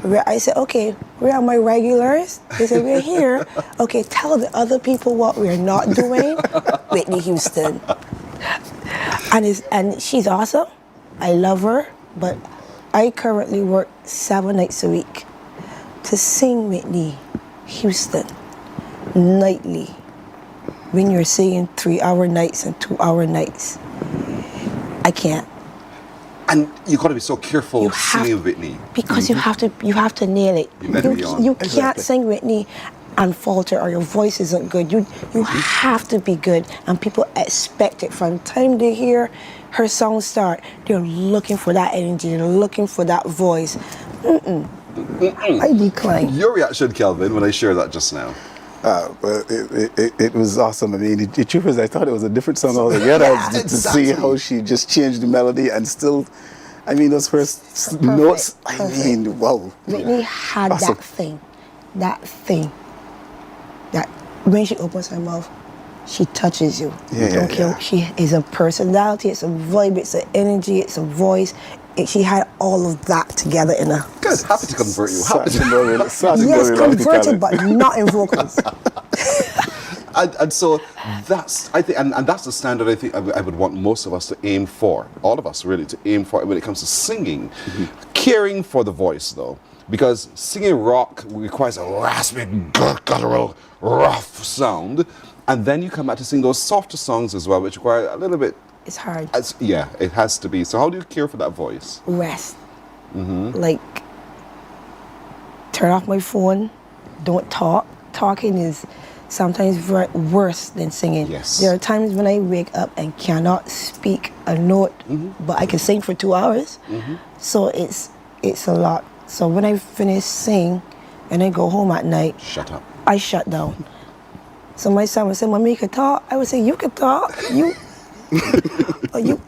where I say, okay, where are my regulars? They say, we're here. Okay, tell the other people what we're not doing. Whitney Houston. And she's awesome. I love her, but I currently work 7 nights a week to sing Whitney Houston nightly. When you're singing 3-hour nights and 2-hour nights, I can't. And you got to be so careful singing Whitney. Because you have to nail it. You can't sing Whitney and falter, or your voice isn't good. You have to be good, and people expect it. From the time they hear her song start, they're looking for that energy, they're looking for that voice. I decline. Your reaction, Kelvin, when I shared that just now? Well, it was awesome. I mean, the truth is, I thought it was a different song altogether. To see how she just changed the melody and still, I mean, those first notes, I mean, wow. Whitney had that thing, that when she opens her mouth, she touches you. Don't care. She is a personality, it's a vibe, it's an energy, it's a voice. She had all of that together in a... Good, happy to convert you. Yes, converted, but not in vocals. And so that's, I think, and that's the standard I think I would want most of us to aim for, all of us really, to aim for when it comes to singing. Caring for the voice though, because singing rock requires a raspy, guttural, rough sound, and then you come back to sing those softer songs as well, which require a little bit... It's hard. Yeah, it has to be. So how do you care for that voice? Rest. Like, turn off my phone, don't talk. Talking is sometimes worse than singing. Yes. There are times when I wake up and cannot speak a note, but I can sing for 2 hours. So it's a lot. So when I finish singing and I go home at night, shut up. I shut down. So my son would say, "Mommy, you can talk." I would say, "You can talk. Or you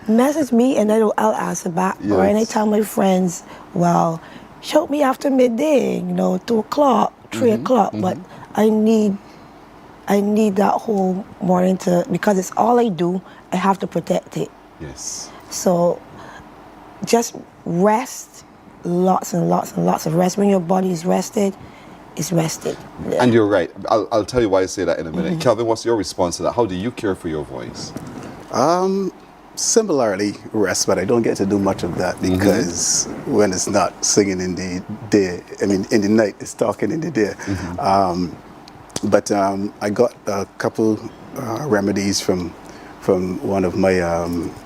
message me and I'll answer back." Yes. Or and I tell my friends, "Well, show me after midday, 2 o'clock, 3 o'clock." But I need that whole morning because it's all I do, I have to protect it. Yes. So just rest, lots and lots and lots of rest. When your body is rested, it's rested. And you're right. I'll tell you why I say that in a minute. Kelvin, what's your response to that? How do you care for your voice? Similarly, rest, but I don't get to do much of that because when it's not singing in the day, I mean, in the night, it's talking in the day. But I got a couple remedies from one of my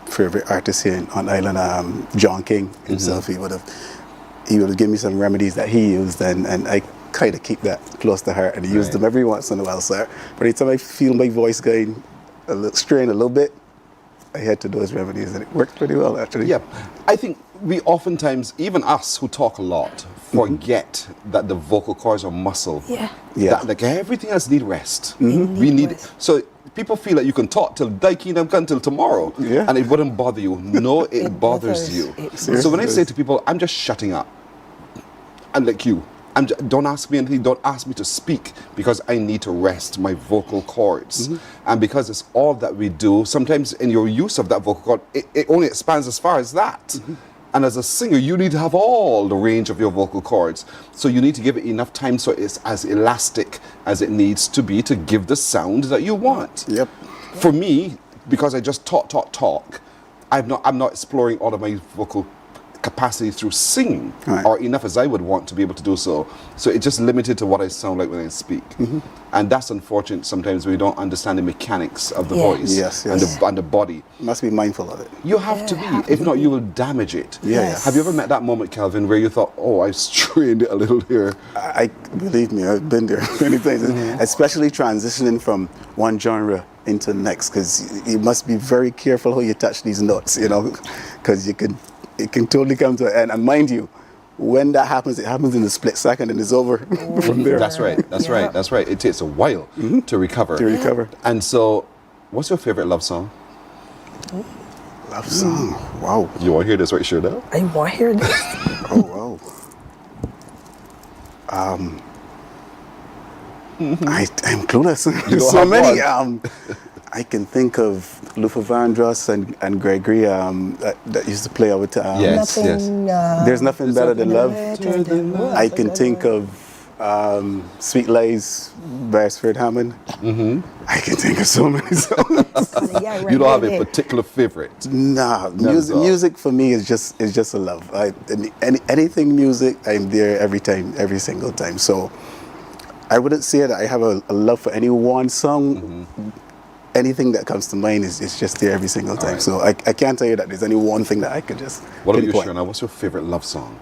favorite artists here on Island, John King himself. He would have given me some remedies that he used, and I kind of keep that close to heart, and I use them every once in a while, sir. But anytime I feel my voice going a little strained a little bit, I head to those remedies, and it works pretty well, actually. Yeah, I think we oftentimes, even us who talk a lot, forget that the vocal cords are muscle. Yeah. That, like everything else need rest. We need so people feel like you can talk till until tomorrow, and it wouldn't bother you. No, it bothers you. So when I say to people, I'm just shutting up, I'm like you. Don't ask me anything, don't ask me to speak, because I need to rest my vocal cords. And because it's all that we do, sometimes in your use of that vocal cord, it only expands as far as that. And as a singer, you need to have all the range of your vocal cords. So you need to give it enough time so it's as elastic as it needs to be to give the sound that you want. For me, because I just talk, I'm not exploring all of my vocal capacity through singing, or enough as I would want to be able to do so. So it's just limited to what I sound like when I speak. And that's unfortunate sometimes when we don't understand the mechanics of the voice and the body. You must be mindful of it. You have to be, if not you will damage it. Have you ever met that moment, Kelvin, where you thought, oh, I strained it a little here? Believe me, I've been there many places, especially transitioning from one genre into the next, because you must be very careful how you touch these notes, because it can totally come to an end. And mind you, when that happens, it happens in a split second and it's over from there. That's right. It takes a while to recover. And so, what's your favorite love song? Love song? Wow. You want to hear this right sure now? I want to hear this. Oh, wow. I'm clueless. So many. I can think of Luther Vandross and Gregory that used to play over time. Yes. There's nothing better than love. I can think of Sweet Lies, Beresford Hammond. I can think of so many songs. You don't have a particular favorite? Nah, music for me is just a love. Anything music, I'm there every time, every single time. So I wouldn't say that I have a love for any one song. Anything that comes to mind is just there every single time. Right. So I can't tell you that there's any one thing that I could just What about you, Shona? What's your favorite love song?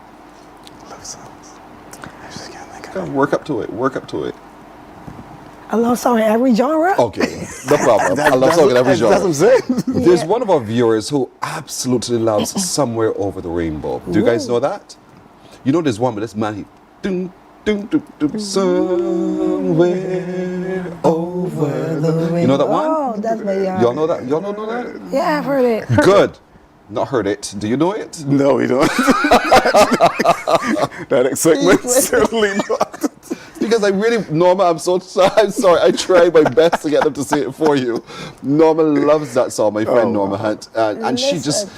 Love songs. I just can't think of it. Work up to it. Work up to it. A love song in every genre? Okay, no problem. A love song in every genre. That's what I'm saying. There's one of our viewers who absolutely loves Somewhere Over the Rainbow. Do you guys know that? You know there's one with this man, he ding, ding, ding, ding, somewhere over the rainbow. You know that one? Oh, that's my Y'all know that? Y'all don't know that? Yeah, I've heard it. Good. Not heard it. Do you know it? No, we don't. That excitement certainly not. Because I really, Norma, I'm sorry. I try my best to get them to say it for you. Norma loves that song, my friend Norma Hunt. And she just,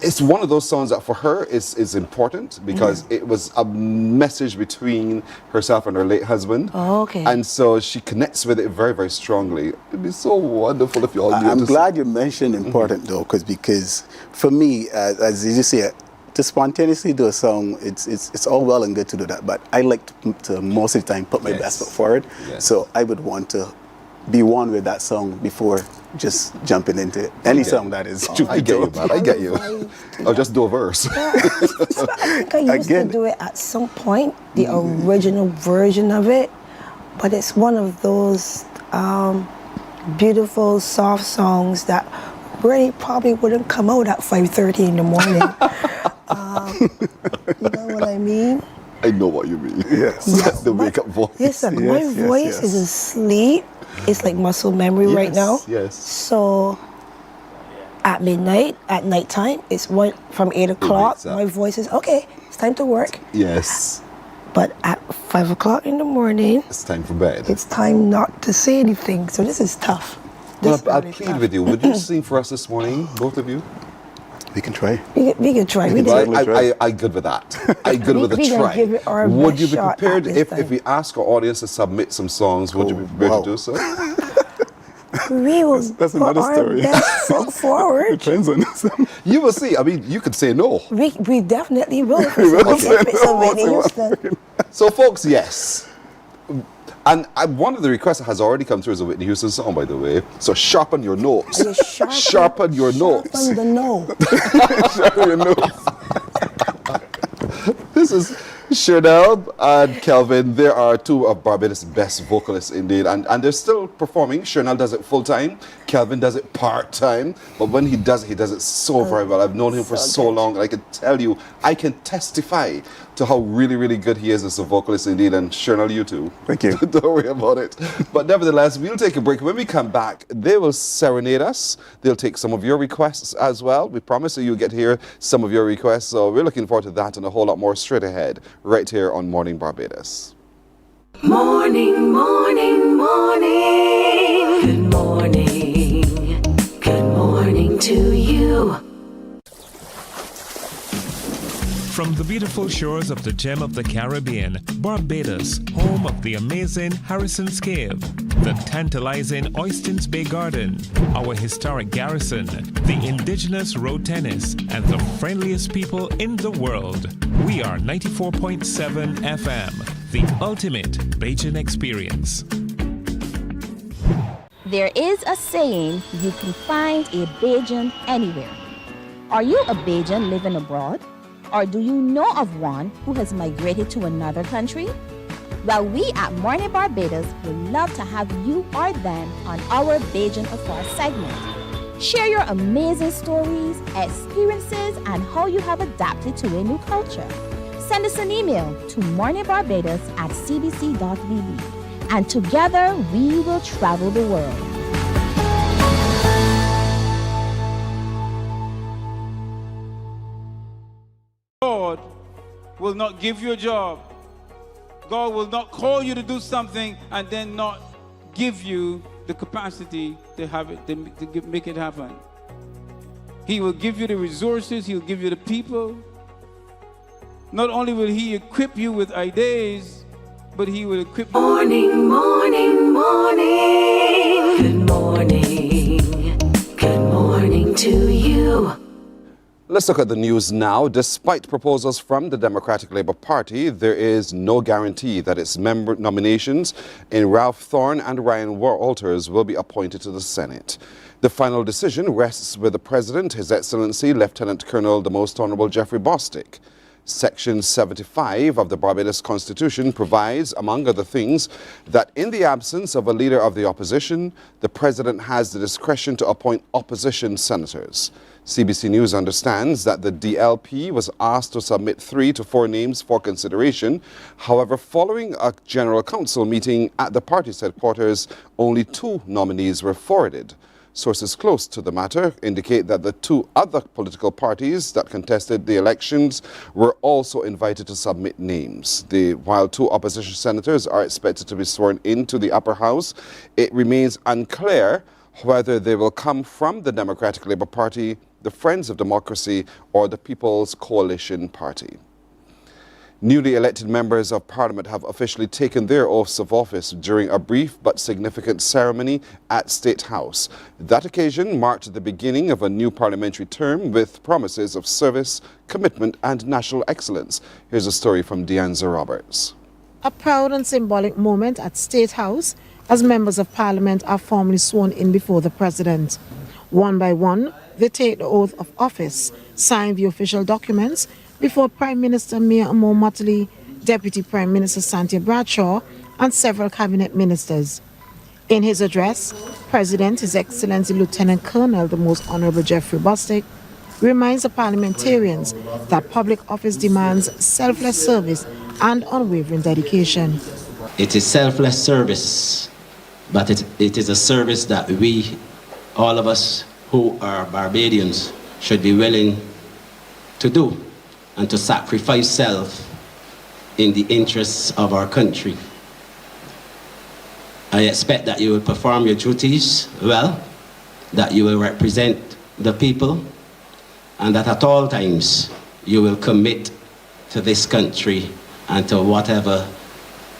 it's one of those songs that for her is important because it was a message between herself and her late husband. Oh, okay. And so she connects with it very, very strongly. It'd be so wonderful if you all knew I'm glad you mentioned important though, because for me, as you say, to spontaneously do a song, it's all well and good to do that, but I like to most of the time put my best foot forward. So I would want to be one with that song before just jumping into any song that is. I get you, man. I get you. I'll just do a verse. I used to do it at some point, the original version of it, but it's one of those beautiful, soft songs that really probably wouldn't come out at 5:30 in the morning. You know what I mean? I know what you mean. Yes. The wake-up voice. Listen, my voice is asleep. It's like muscle memory right now. Yes. So at midnight, at nighttime, it's from 8 o'clock. My voice is, okay, it's time to work. Yes. But at 5 o'clock in the morning, it's time for bed. It's time not to say anything. So this is tough. Well, I'll plead with you. Would you sing for us this morning, both of you? We can try. We can try. I'm good with that. I'm good with a try. Give it our would best you be shot prepared at if we ask our audience to submit some songs? Would you be prepared to do so? We will that's put another our story. best foot forward. Depends on this. You will see. I mean, you could say no. We definitely will. So, folks, yes. And one of the requests that has already come through is a Whitney Houston song, by the way. So sharpen your notes. Sharpen your notes. Sharpen the nose. Sharpen your notes. This is Chanel and Kelvin. They are two of Barbados' best vocalists indeed. And they're still performing. Chanel does it full-time. Kelvin does it part-time. But when he does it so very well. I've known him for so long. And I can tell you, I can testify to how really, really good he is as a vocalist indeed. And Chanel, you too. Thank you. Don't worry about it. But nevertheless, we'll take a break. When we come back, they will serenade us. They'll take some of your requests as well. We promise that you'll get to hear some of your requests. So we're looking forward to that and a whole lot more straight ahead, right here on Morning Barbados. Morning, morning, morning. Good morning. Good morning to you. From the beautiful shores of the gem of the Caribbean, Barbados, home of the amazing Harrison's Cave, the tantalizing Oystins Bay Garden, our historic garrison, the indigenous road tennis, and the friendliest people in the world. We are 94.7 FM, the ultimate Bajan experience. There is a saying, you can find a Bajan anywhere. Are you a Bajan living abroad? Or do you know of one who has migrated to another country? Well, we at Mornin Barbados would love to have you or them on our Bajan Afar segment. Share your amazing stories, experiences, and how you have adapted to a new culture. Send us an email to morninbarbados@cbc.vb, and together we will travel the world. God will not give you a job. God will not call you to do something and then not give you the capacity to have it, to make it happen. He will give you the resources. He'll give you the people. Not only will He equip you with ideas, but he will equip you. Morning, morning, morning. Good morning. Good morning to you. Let's look at the news now. Despite proposals from the Democratic Labour Party, there is no guarantee that its member nominations in Ralph Thorne and Ryan Walters will be appointed to the Senate. The final decision rests with the President, His Excellency Lieutenant Colonel the Most Honourable Jeffrey Bostic. Section 75 of the Barbados Constitution provides, among other things, that in the absence of a leader of the opposition, the President has the discretion to appoint opposition senators. CBC News understands that the DLP was asked to submit 3 to 4 names for consideration. However, following a General Council meeting at the party's headquarters, only 2 nominees were forwarded. Sources close to the matter indicate that the 2 other political parties that contested the elections were also invited to submit names. While 2 opposition senators are expected to be sworn into the upper house, it remains unclear whether they will come from the Democratic Labour Party, the Friends of Democracy, or the People's Coalition Party. Newly elected members of Parliament have officially taken their oaths of office during a brief but significant ceremony at State House. That occasion marked the beginning of a new parliamentary term with promises of service, commitment and national excellence. Here's a story from Deanza Roberts. A proud and symbolic moment at State House as members of Parliament are formally sworn in before the President. One by one, they take the oath of office, sign the official documents, before Prime Minister Mia Motley, Deputy Prime Minister Santia Bradshaw, and several cabinet ministers. In his address, President, His Excellency Lieutenant Colonel the Most Honourable Jeffrey Bostic, reminds the parliamentarians that public office demands selfless service and unwavering dedication. It is selfless service, but it is a service that we, all of us who are Barbadians, should be willing to do, and to sacrifice self in the interests of our country. I expect that you will perform your duties well, that you will represent the people, and that at all times you will commit to this country and to whatever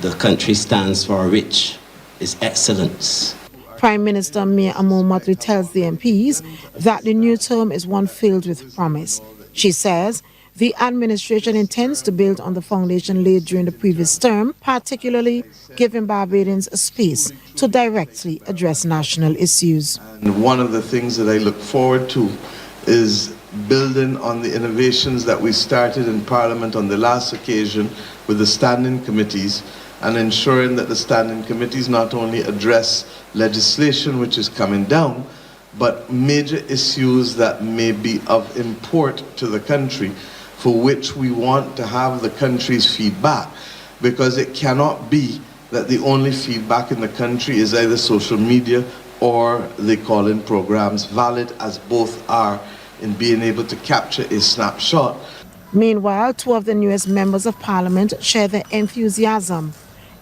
the country stands for, which is excellence. Prime Minister Mia Motley tells the MPs that the new term is one filled with promise. She says the administration intends to build on the foundation laid during the previous term, particularly giving Barbadians a space to directly address national issues. And one of the things that I look forward to is building on the innovations that we started in Parliament on the last occasion with the standing committees, and ensuring that the standing committees not only address legislation which is coming down, but major issues that may be of import to the country, for which we want to have the country's feedback, because it cannot be that the only feedback in the country is either social media or the call-in programs, valid as both are in being able to capture a snapshot. Meanwhile, 2 of the newest members of Parliament share their enthusiasm.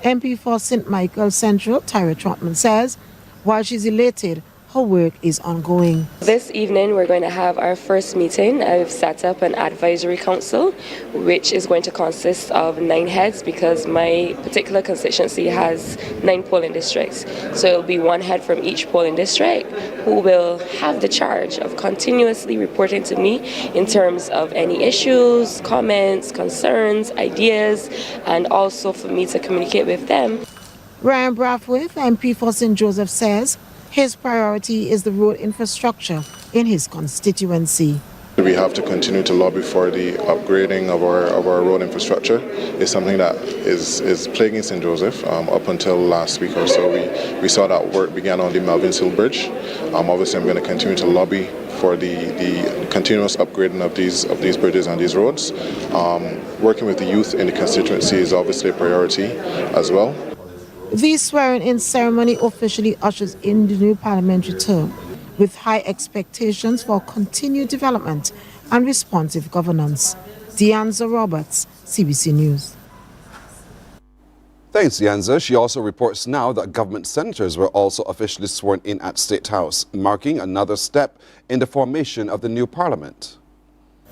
MP for St. Michael Central, Tyra Trotman, says while she's elated, her work is ongoing. This evening we're going to have our first meeting. I've set up an advisory council which is going to consist of 9 heads, because my particular constituency has 9 polling districts. So it'll be 1 head from each polling district who will have the charge of continuously reporting to me in terms of any issues, comments, concerns, ideas, and also for me to communicate with them. Ryan Brathwaite, MP for St. Joseph, says his priority is the road infrastructure in his constituency. We have to continue to lobby for the upgrading of our road infrastructure. It's something that is plaguing St. Joseph. Up until last week or so, we saw that work began on the Melvins Hill Bridge. Obviously, I'm going to continue to lobby for the continuous upgrading of these bridges and these roads. Working with the youth in the constituency is obviously a priority as well. The swearing-in ceremony officially ushers in the new parliamentary term, with high expectations for continued development and responsive governance. Deanza Roberts, CBC News. Thanks, Deanza. She also reports now that government senators were also officially sworn in at State House, marking another step in the formation of the new parliament.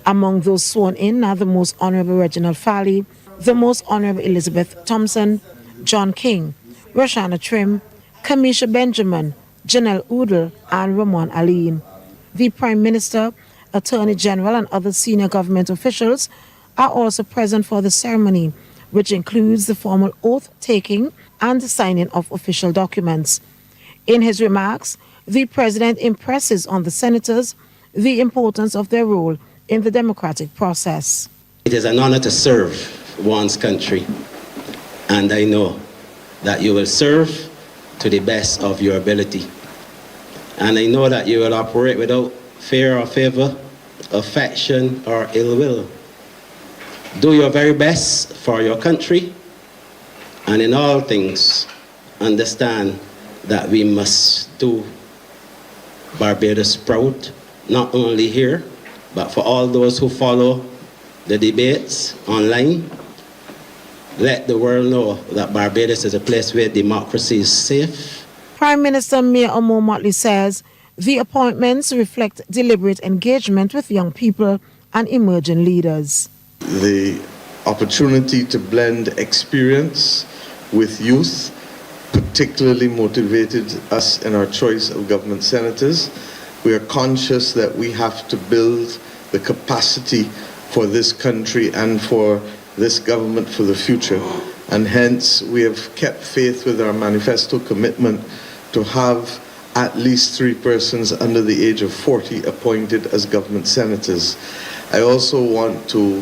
Among those sworn in are the Most Honourable Reginald Farley, the Most Honourable Elizabeth Thompson, John King, Roshana Trim, Kamisha Benjamin, Janelle Udall, and Ramon Aline. The Prime Minister, Attorney General, and other senior government officials are also present for the ceremony, which includes the formal oath-taking and the signing of official documents. In his remarks, the President impresses on the senators the importance of their role in the democratic process. It is an honor to serve one's country, and I know that you will serve to the best of your ability. And I know that you will operate without fear or favor, affection or ill will. Do your very best for your country, and in all things, understand that we must do Barbados proud, not only here, but for all those who follow the debates online. Let the world know that Barbados is a place where democracy is safe. Prime Minister Mayor Omar Motley says the appointments reflect deliberate engagement with young people and emerging leaders. The opportunity to blend experience with youth particularly motivated us in our choice of government senators. We are conscious that we have to build the capacity for this country and for this government for the future, and hence we have kept faith with our manifesto commitment to have at least 3 persons under the age of 40 appointed as government senators. I also want to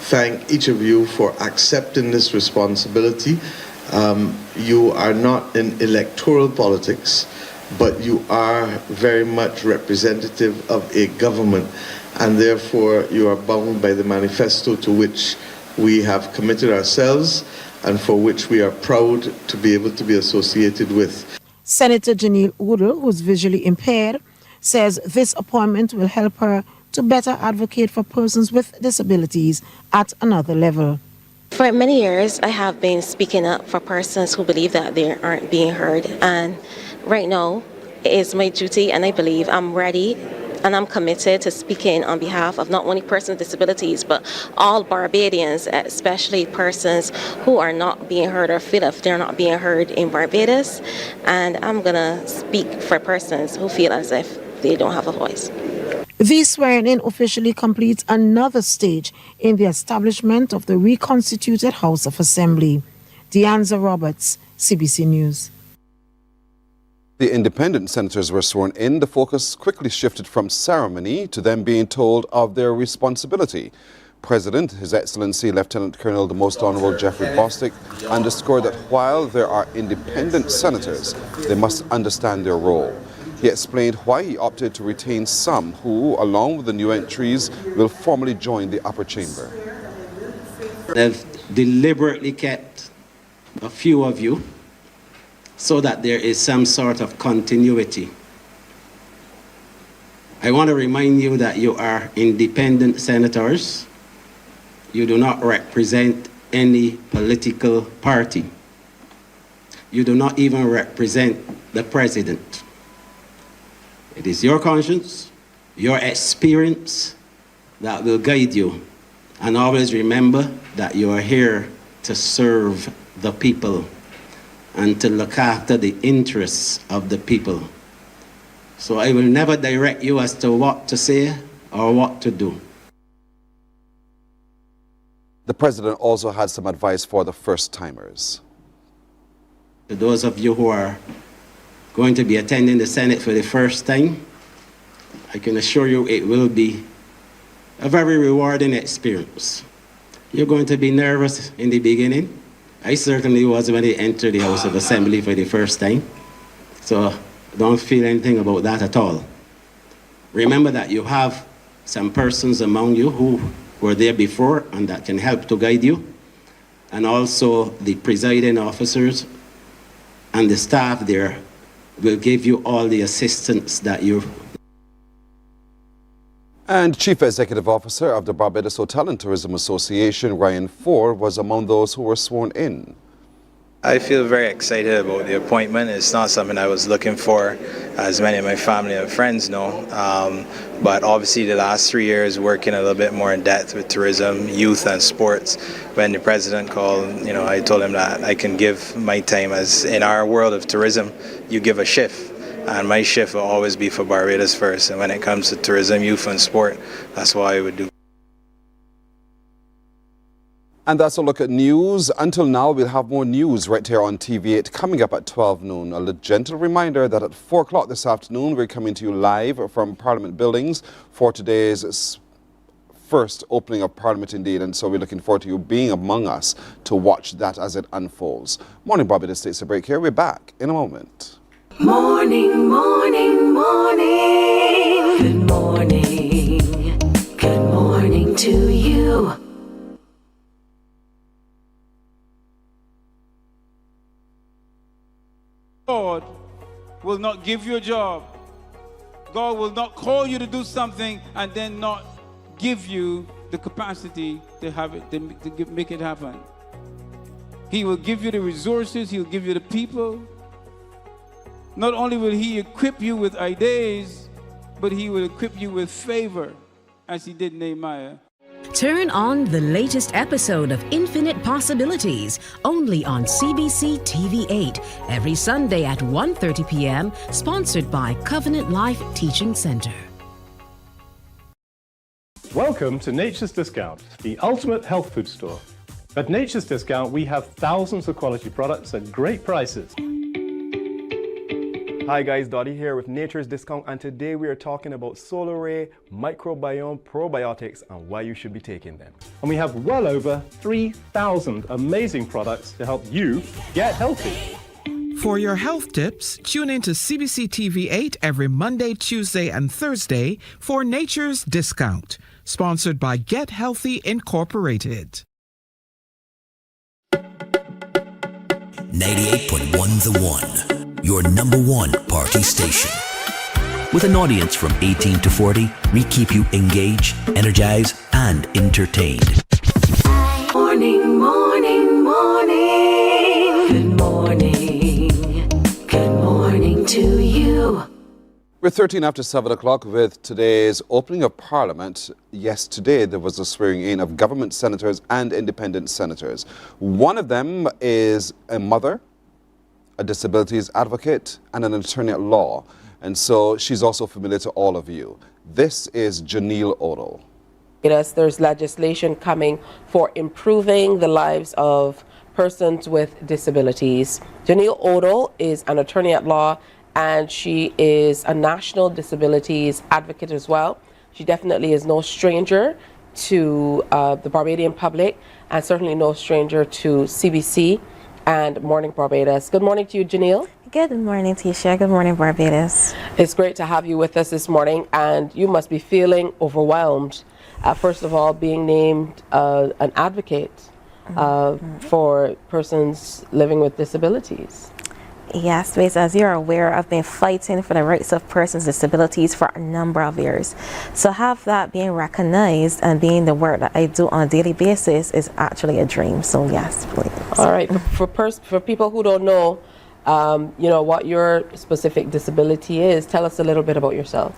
thank each of you for accepting this responsibility. You are not in electoral politics, but you are very much representative of a government, and therefore you are bound by the manifesto to which we have committed ourselves and for which we are proud to be able to be associated with. Senator Janelle Udall, who's visually impaired, says this appointment will help her to better advocate for persons with disabilities at another level. For many years, I have been speaking up for persons who believe that they aren't being heard. And right now, it is my duty, and I believe I'm ready and I'm committed to speaking on behalf of not only persons with disabilities, but all Barbadians, especially persons who are not being heard or feel if they're not being heard in Barbados. And I'm going to speak for persons who feel as if they don't have a voice. The swearing-in officially completes another stage in the establishment of the reconstituted House of Assembly. Deanza Roberts, CBC News. The independent senators were sworn in. The focus quickly shifted from ceremony to them being told of their responsibility. President, His Excellency Lieutenant Colonel the Most Honourable Jeffrey Bostic, underscored that while there are independent senators, they must understand their role. He explained why he opted to retain some who, along with the new entries, will formally join the upper chamber. They've deliberately kept a few of you so that there is some sort of continuity. I want to remind you that you are independent senators. You do not represent any political party. You do not even represent the president. It is your conscience, your experience that will guide you. And always remember that you are here to serve the people and to look after the interests of the people. So I will never direct you as to what to say or what to do. The president also had some advice for the first-timers. To those of you who are going to be attending the Senate for the first time, I can assure you it will be a very rewarding experience. You're going to be nervous in the beginning. I certainly was when I entered the House of Assembly for the first time. So don't feel anything about that at all. Remember that you have some persons among you who were there before and that can help to guide you. And also the presiding officers and the staff there will give you all the assistance that you. And Chief Executive Officer of the Barbados Hotel and Tourism Association, Ryan Ford, was among those who were sworn in. I feel very excited about the appointment. It's not something I was looking for, as many of my family and friends know. But obviously the last 3 years working a little bit more in depth with tourism, youth and sports. When the president called, I told him that I can give my time, as in our world of tourism, you give a shift. And my shift will always be for Barbados first. And when it comes to tourism, youth and sport, that's what I would do. And that's a look at news. Until now, we'll have more news right here on TV8 coming up at 12 noon. A gentle reminder that at 4 o'clock this afternoon, we're coming to you live from Parliament buildings for today's first opening of Parliament indeed. And so we're looking forward to you being among us to watch that as it unfolds. Morning Barbados takes a break here. We're back in a moment. Morning, morning, morning. Good morning. Good morning to you. God will not give you a job. God will not call you to do something and then not give you the capacity to have it, to make it happen. He will give you the resources. He'll give you the people. Not only will He equip you with ideas, but He will equip you with favor, as He did Nehemiah. Turn on the latest episode of Infinite Possibilities, only on CBC TV8, every Sunday at 1:30 p.m., sponsored by Covenant Life Teaching Center. Welcome to Nature's Discount, the ultimate health food store. At Nature's Discount, we have thousands of quality products at great prices. Hi guys, Dottie here with Nature's Discount, and today we are talking about Solar Ray Microbiome Probiotics and why you should be taking them. And we have well over 3,000 amazing products to help you get healthy. For your health tips, tune in to CBC TV8 every Monday, Tuesday, and Thursday for Nature's Discount, sponsored by Get Healthy Incorporated. 98.1 The One. Your number one party station. With an audience from 18 to 40, we keep you engaged, energized, and entertained. Morning, morning, morning. Good morning. Good morning to you. We're 13 after 7 o'clock with today's opening of Parliament. Yesterday, there was a swearing in of government senators and independent senators. One of them is a mother, a disabilities advocate, and an attorney at law. And so she's also familiar to all of you. This is Janelle Odell. Yes, there's legislation coming for improving the lives of persons with disabilities. Janelle Odell is an attorney at law, and she is a national disabilities advocate as well. She definitely is no stranger to the Barbadian public, and certainly no stranger to CBC and Morning Barbados. Good morning to you, Janelle. Good morning, Tisha. Good morning, Barbados. It's great to have you with us this morning, and you must be feeling overwhelmed. First of all, being named an advocate for persons living with disabilities. Yes, as you're aware, I've been fighting for the rights of persons with disabilities for a number of years. So have that being recognized and being the work that I do on a daily basis is actually a dream. So yes, please. All right. For people who don't know, what your specific disability is, tell us a little bit about yourself.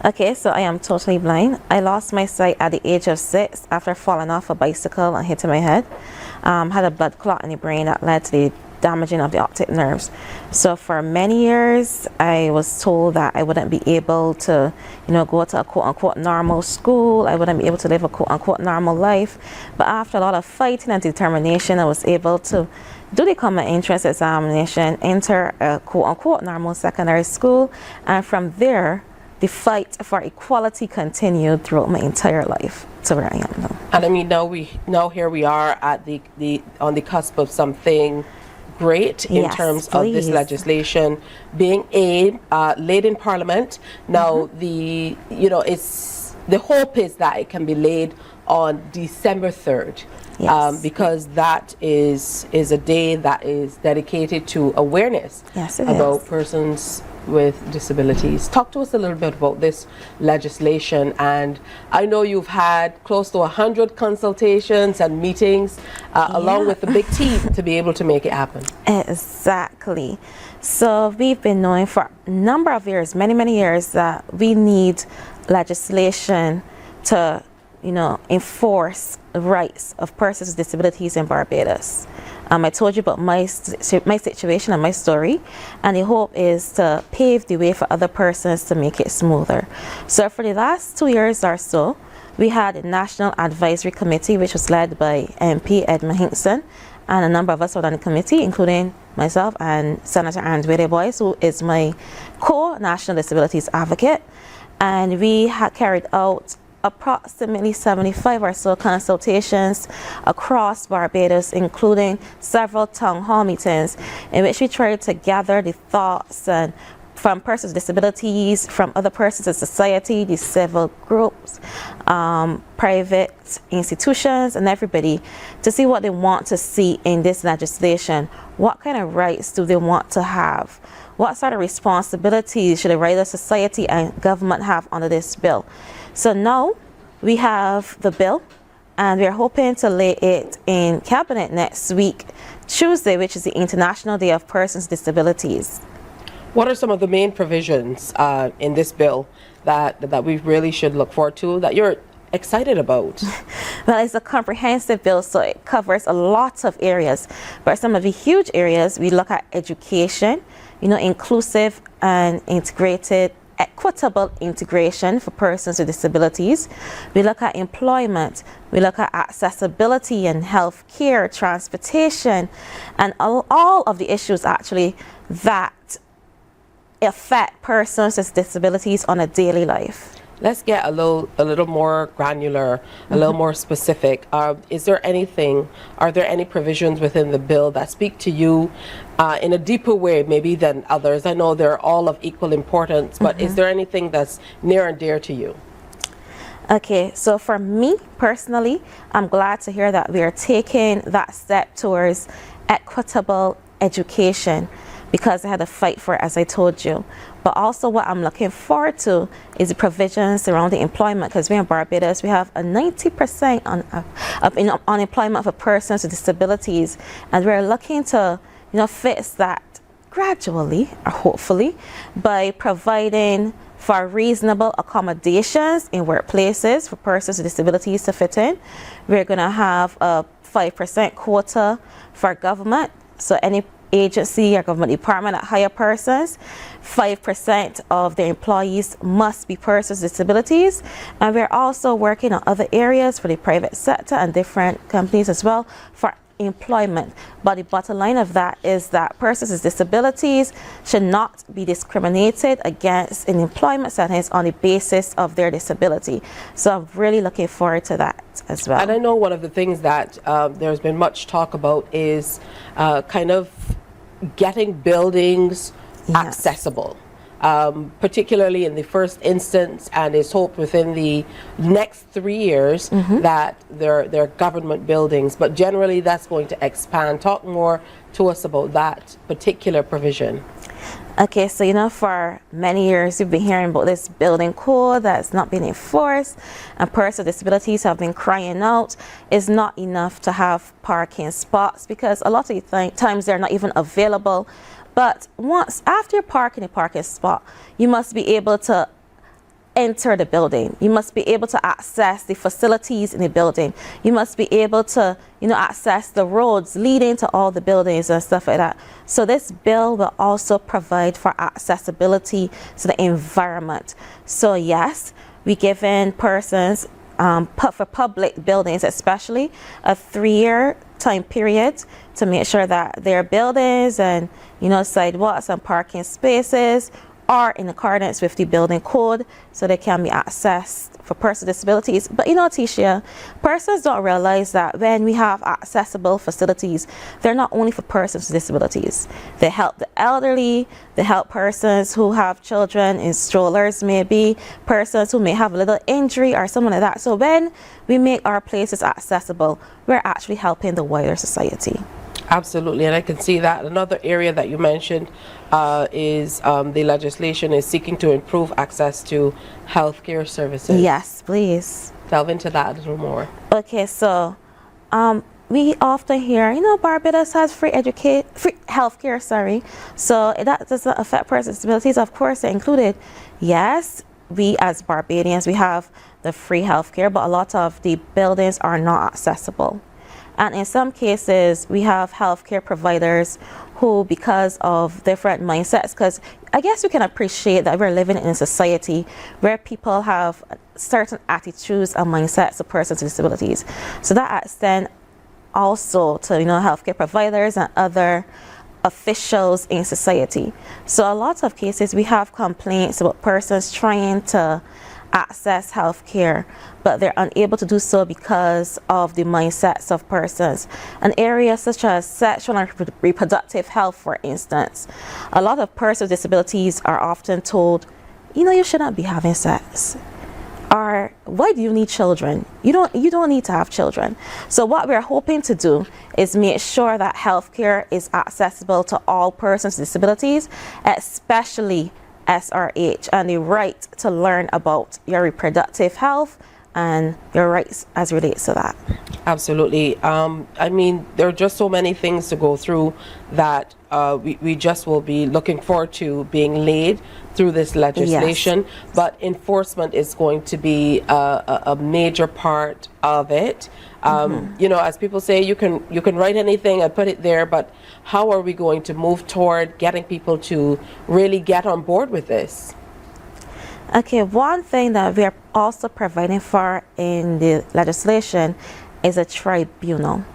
Okay, so I am totally blind. I lost my sight at the age of 6 after falling off a bicycle and hitting my head. Had a blood clot in the brain that led to the damaging of the optic nerves. So for many years, I was told that I wouldn't be able to, go to a quote-unquote normal school. I wouldn't be able to live a quote-unquote normal life. But after a lot of fighting and determination, I was able to do the common entrance examination, enter a quote-unquote normal secondary school, and from there, the fight for equality continued throughout my entire life to where I am now. And I mean, now here we are at on the cusp of something great in terms of this legislation being laid in Parliament. Now, the hope is that it can be laid on December 3rd. Yes. Because that is a day that is dedicated to awareness about persons with disabilities. Talk to us a little bit about this legislation. And I know you've had close to 100 consultations and meetings along with the big team to be able to make it happen. Exactly. So we've been knowing for a number of years, many years, that we need legislation to, enforce the rights of persons with disabilities in Barbados. I told you about my situation and my story, and the hope is to pave the way for other persons to make it smoother. So for the last 2 years or so, we had a National Advisory Committee, which was led by MP Edmund Hinkson, and a number of us were on the committee, including myself and Senator Andrea Boyce, who is my co-national disabilities advocate. And we had carried out approximately 75 or so consultations across Barbados, including several town hall meetings in which we tried to gather the thoughts and from persons with disabilities, from other persons in society, the civil groups, private institutions, and everybody, to see what they want to see in this legislation. What kind of rights do they want to have? What sort of responsibilities should the wider society and government have under this bill? So now we have the bill, and we're hoping to lay it in cabinet next week, Tuesday, which is the International Day of Persons with Disabilities. What are some of the main provisions in this bill that we really should look forward to, that you're excited about? Well, it's a comprehensive bill, so it covers a lot of areas. But some of the huge areas, we look at education, inclusive and integrated, equitable integration for persons with disabilities. We look at employment, we look at accessibility and health care, transportation, and all of the issues actually that affect persons with disabilities on a daily life. Let's get a little more granular, a little more specific. Are there any provisions within the bill that speak to you in a deeper way maybe than others? I know they're all of equal importance, but is there anything that's near and dear to you? Okay, so for me personally, I'm glad to hear that we are taking that step towards equitable education, because I had to fight for it, as I told you. But also what I'm looking forward to is the provisions surrounding employment, because we're in Barbados, we have a 90% unemployment for persons with disabilities, and we're looking to fix that gradually, or hopefully, by providing for reasonable accommodations in workplaces for persons with disabilities to fit in. We're going to have a 5% quota for government, so any agency or government department that hire persons, 5% of their employees must be persons with disabilities. And we're also working on other areas for the private sector and different companies as well for employment. But the bottom line of that is that persons with disabilities should not be discriminated against in employment settings on the basis of their disability. So I'm really looking forward to that as well. And I know one of the things that there's been much talk about is kind of getting buildings accessible, particularly in the first instance, and is hoped within the next 3 years that they're government buildings, but generally that's going to expand. Talk more to us about that particular provision. Okay, so for many years we've been hearing about this building code that's not being enforced, and persons with disabilities have been crying out it's not enough to have parking spots, because a lot of the times they're not even available. But after you park in a parking spot, you must be able to enter the building. You must be able to access the facilities in the building. You must be able to, access the roads leading to all the buildings and stuff like that. So this bill will also provide for accessibility to the environment. So yes, we're giving persons, for public buildings especially, a 3-year time period to make sure that their buildings and, sidewalks and parking spaces are in accordance with the building code, so they can be accessed for persons with disabilities. But Tisha, persons don't realize that when we have accessible facilities, they're not only for persons with disabilities. They help the elderly, they help persons who have children in strollers, maybe persons who may have a little injury or something like that. So when we make our places accessible, we're actually helping the wider society. Absolutely, and I can see that. Another area that you mentioned is the legislation is seeking to improve access to healthcare services. Yes, please. Delve into that a little more. Okay, so we often hear, Barbados has free healthcare, so that doesn't affect persons with disabilities. Of course, they're included. Yes, we as Barbadians, we have the free healthcare, but a lot of the buildings are not accessible. And in some cases, we have healthcare providers who, because of different mindsets, because I guess we can appreciate that we're living in a society where people have certain attitudes and mindsets of persons with disabilities. So that extends also to, healthcare providers and other officials in society. So a lot of cases, we have complaints about persons trying to access healthcare, but they're unable to do so because of the mindsets of persons. An area such as sexual and reproductive health, for instance, a lot of persons with disabilities are often told, you shouldn't be having sex, or why do you need children? You don't need to have children. So what we're hoping to do is make sure that healthcare is accessible to all persons with disabilities, especially SRH, and the right to learn about your reproductive health and your rights as relates to that. Absolutely. I mean, there are just so many things to go through that we just will be looking forward to being laid through this legislation. Yes. But enforcement is going to be a major part of it. As people say, you can write anything and put it there, but how are we going to move toward getting people to really get on board with this? Okay, one thing that we are also providing for in the legislation is a tribunal.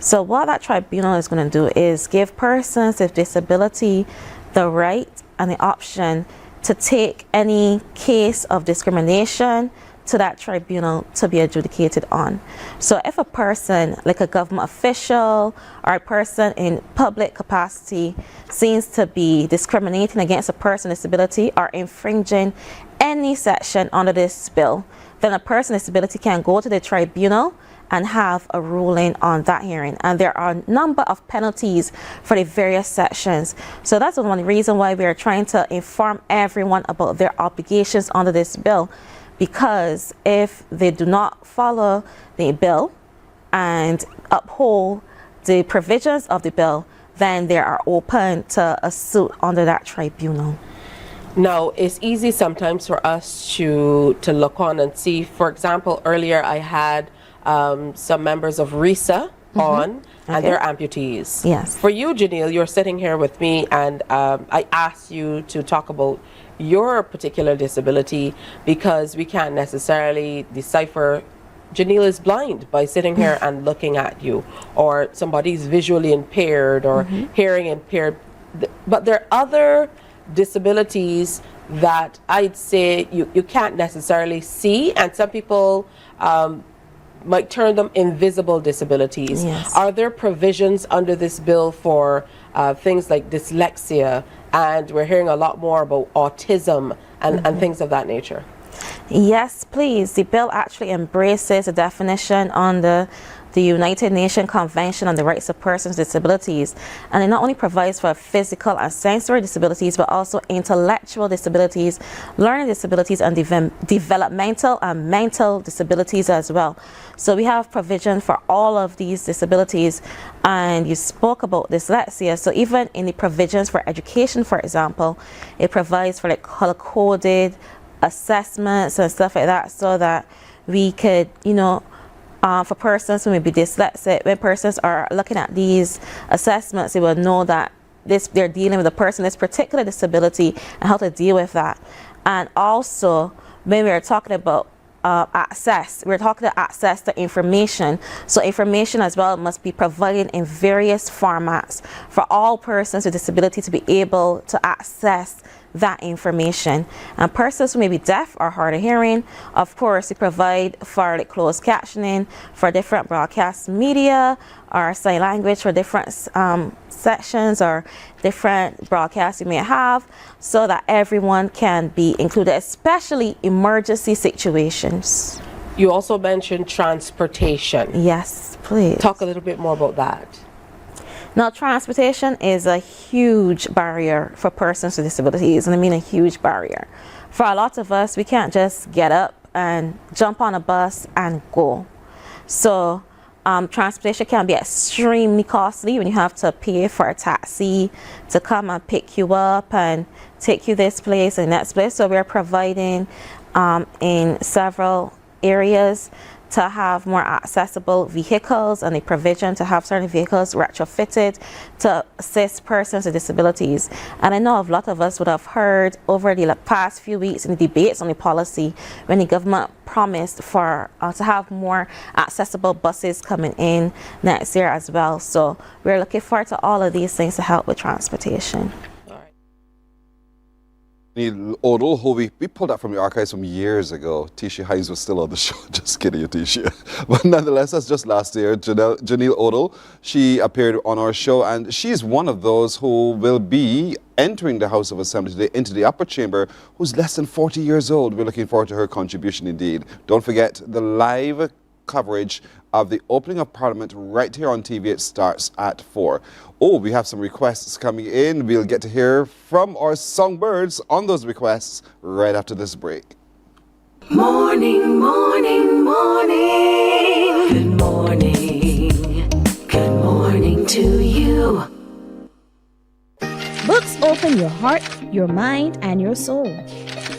So what that tribunal is going to do is give persons with disability the right and the option to take any case of discrimination to that tribunal to be adjudicated on. So if a person, like a government official or a person in public capacity, seems to be discriminating against a person with disability or infringing any section under this bill, then a person with disability can go to the tribunal and have a ruling on that hearing. And there are a number of penalties for the various sections. So that's one reason why we are trying to inform everyone about their obligations under this bill, because if they do not follow the bill and uphold the provisions of the bill, then they are open to a suit under that tribunal. Now, it's easy sometimes for us to look on and see. For example, earlier I had some members of RISA on, and they're amputees. Yes. For you, Janelle, you're sitting here with me, and I asked you to talk about your particular disability because we can't necessarily decipher. Janelle is blind by sitting here and looking at you, or somebody's visually impaired or hearing impaired. But there are other disabilities that I'd say you can't necessarily see, and some people might term them invisible disabilities. Yes. Are there provisions under this bill for things like dyslexia, and we're hearing a lot more about autism and things of that nature? Yes, please. The bill actually embraces a definition on the United Nations Convention on the Rights of Persons with Disabilities, and it not only provides for physical and sensory disabilities, but also intellectual disabilities, learning disabilities, and developmental and mental disabilities as well. So we have provision for all of these disabilities, and you spoke about dyslexia. So even in the provisions for education, for example, it provides for like color-coded assessments and stuff like that, so that we could, for persons who may be dyslexic, when persons are looking at these assessments, they will know that they're dealing with a person with this particular disability and how to deal with that. And also, when we're talking about access, we're talking about access to information. So information as well must be provided in various formats for all persons with disability to be able to access that information. And persons who may be deaf or hard of hearing, of course, we provide for like closed captioning for different broadcast media or sign language for different sections or different broadcasts you may have, so that everyone can be included, especially emergency situations. You also mentioned transportation. Yes, please. Talk a little bit more about that. Now, transportation is a huge barrier for persons with disabilities, and I mean a huge barrier. For a lot of us, we can't just get up and jump on a bus and go. So transportation can be extremely costly when you have to pay for a taxi to come and pick you up and take you this place and that place. So we're providing in several areas to have more accessible vehicles, and a provision to have certain vehicles retrofitted to assist persons with disabilities. And I know a lot of us would have heard over the past few weeks in the debates on the policy when the government promised for to have more accessible buses coming in next year as well. So we're looking forward to all of these things to help with transportation. Odell, who we pulled up from the archives from years ago. Tisha Hines was still on the show. Just kidding you, Tisha. But nonetheless, that's just last year. Janelle Odell, she appeared on our show, and she's one of those who will be entering the House of Assembly today into the upper chamber, who's less than 40 years old. We're looking forward to her contribution indeed. Don't forget the live coverage of the opening of Parliament right here on TV. It starts at 4. Oh, we have some requests coming in. We'll get to hear from our songbirds on those requests right after this break. Morning, morning, morning. Good morning. Good morning to you. Books open your heart, your mind, and your soul.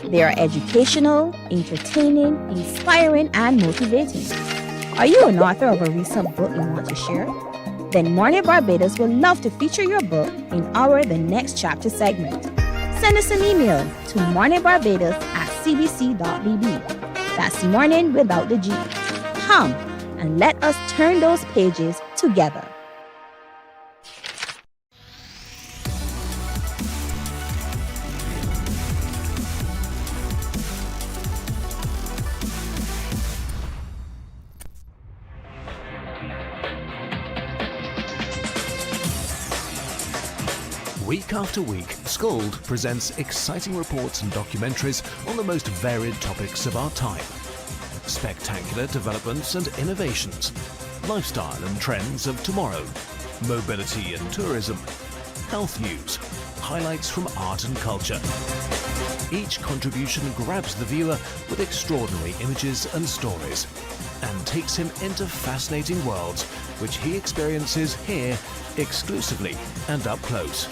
They are educational, entertaining, inspiring, and motivating. Are you an author of a recent book you want to share? Then Mornin Barbados would love to feature your book in our The Next Chapter segment. Send us an email to morninbarbados@cbc.bb. That's morning without the G. Come and let us turn those pages together. Week after week, Scold presents exciting reports and documentaries on the most varied topics of our time. Spectacular developments and innovations, lifestyle and trends of tomorrow, mobility and tourism, health news, highlights from art and culture. Each contribution grabs the viewer with extraordinary images and stories and takes him into fascinating worlds which he experiences here exclusively and up close.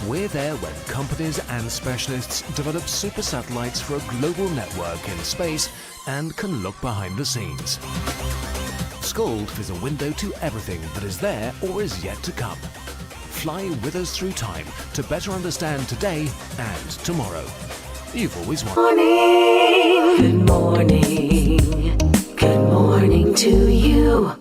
We're there when companies and specialists develop super satellites for a global network in space and can look behind the scenes. Scold is a window to everything that is there or is yet to come. Fly with us through time to better understand today and tomorrow. You've always wanted. Good morning. Good morning to you.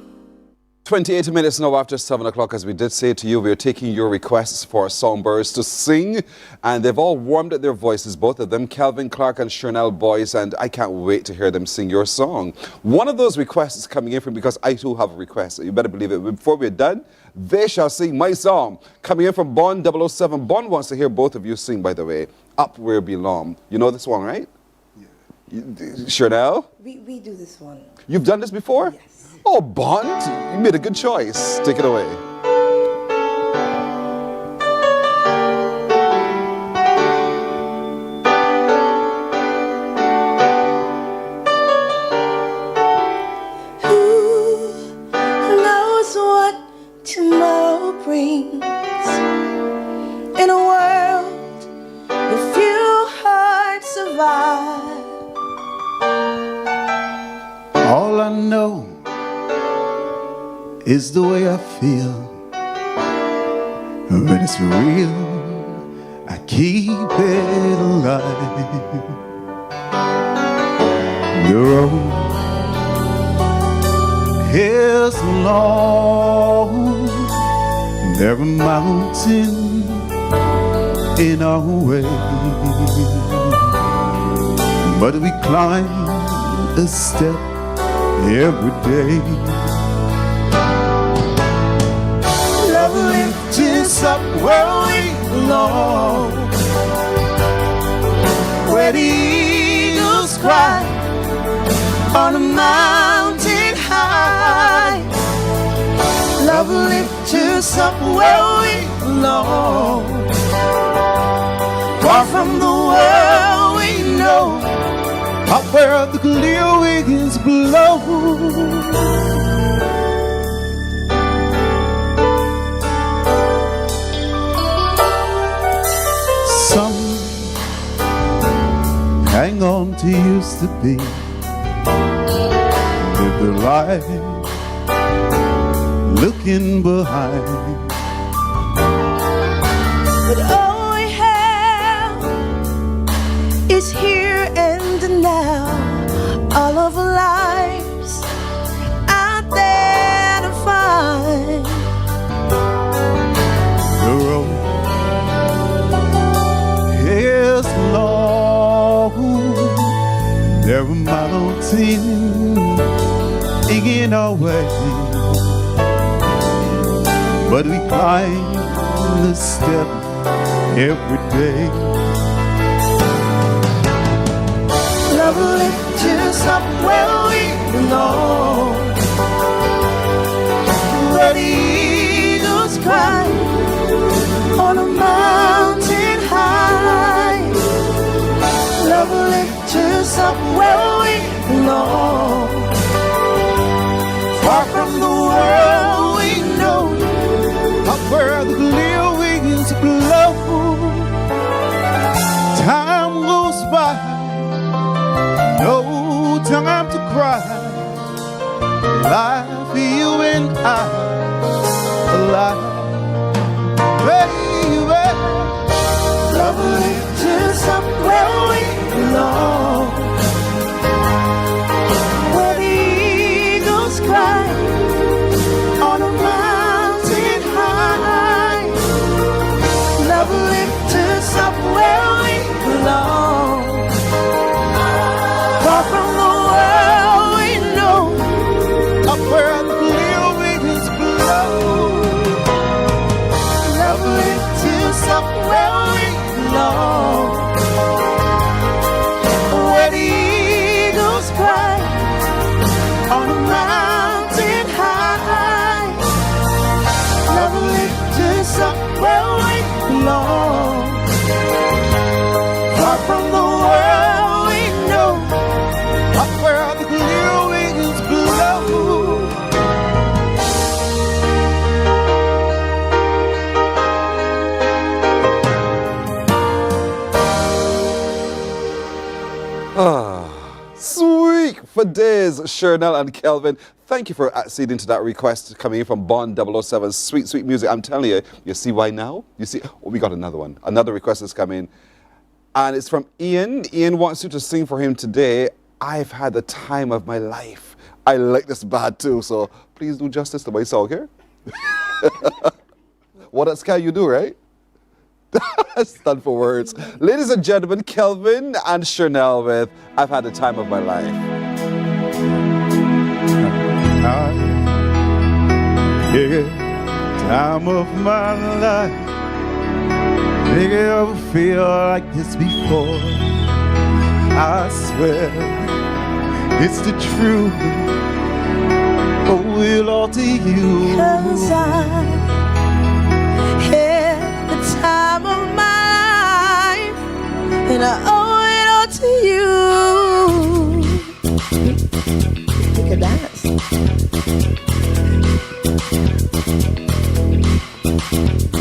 28 minutes now after 7 o'clock. As we did say to you, we are taking your requests for songbirds to sing, and they've all warmed up their voices, both of them, Calvin Clark and Chernelle Boyce, and I can't wait to hear them sing your song. One of those requests is coming in from, because I too have a request, so you better believe it. Before we're done, they shall sing my song. Coming in from Bond 007. Bond wants to hear both of you sing, by the way. Up Where We Belong. You know this one, right? Yeah. Chernelle? We do this one. You've done this before? Yes. Oh, Bond, you made a good choice. Take it away. Who knows what tomorrow brings? In a world where few hearts survive. All I know is the way I feel. When it's real, I keep it alive. The road is long. There are mountains in our way, but we climb a step every day. Love lifts us up where we belong, where the eagles cry on a mountain high. Love lifts us up where we belong, far from the world we know, up where the clear winds blow. Some hang on to used to be, live their life looking behind. But all we have is here and now. All of our lives out there to find. The road is long, there are mountains in our way, but we climb the step every day. Love will lift us up where we belong, where the eagles cry on a mountain high. Love will lift us up where we belong, far from the world we know, up where the clear winds blow. Time goes by, no time to cry. Life, you and I, alive, baby. Love will lift us up where we belong, where the eagles cry on a mountain high. Love will lift us up where we belong, far from the world we know, up where the clear winds blow. love will lift us up where we belong, where the eagles cry on a mountain high. Love will lift us up where we belong, far from the world we know, up where the clear winds blow. Sweet for days, Shernell and Kelvin. Thank you for acceding to that request coming in from Bond 007. Sweet, sweet music. I'm telling you, you see why now? You see, oh, we got another one. Another request has come in. And it's from Ian. Ian wants you to sing for him today. I've had the time of my life. I like this bad too, so please do justice to my song here. What else can you do, right? Stand for words. Ladies and gentlemen, Kelvin and Shernell with I've Had the Time of My Life. Yeah, time of my life. Did you ever feel like this before? I swear it's the truth. Owe it all to you. 'Cause I had the time of my life, and I owe it all to you. You can dance.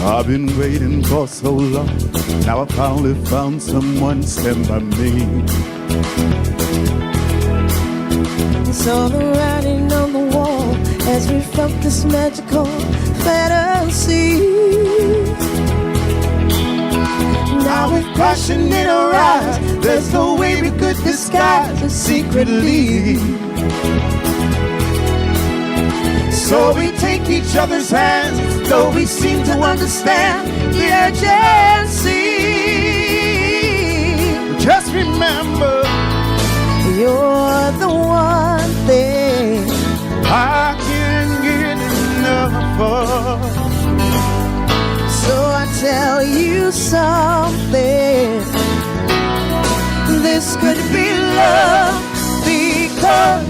I've been waiting for so long. Now I finally found someone stand by me. It's all the writing on the wall as we felt this magical fantasy. Now with passion in our eyes, there's no way we could disguise it secretly. So we take each other's hands, though we seem to understand the urgency. Just remember, you're the one thing I can't get enough of. So I tell you something, this could be love, because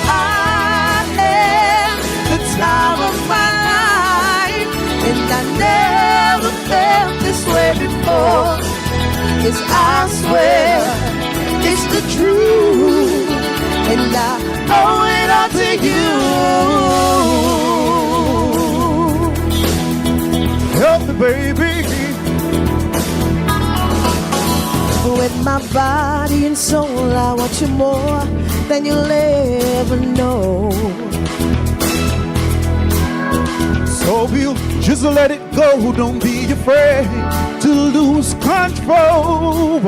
I had the time of my life, 'cause I swear it's the truth, and I owe it all to you. Help me, baby. With my body and soul, I want you more than you'll ever know. So you just let it go, don't be afraid to lose control.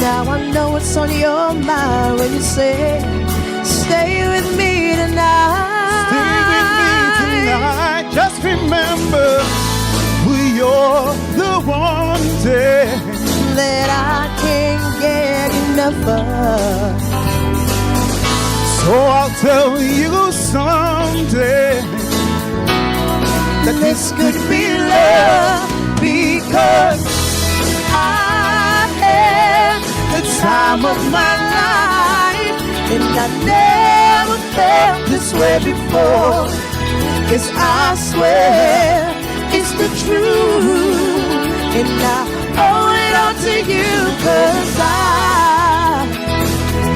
Now I know what's on your mind when you say, stay with me tonight. Stay with me tonight. Just remember, you're the one day that I can't get enough of. So I'll tell you someday that this could be love, because I had the time of my life, and I never felt this way before. 'Cause I swear it's the truth, and I owe it all to you. 'Cause I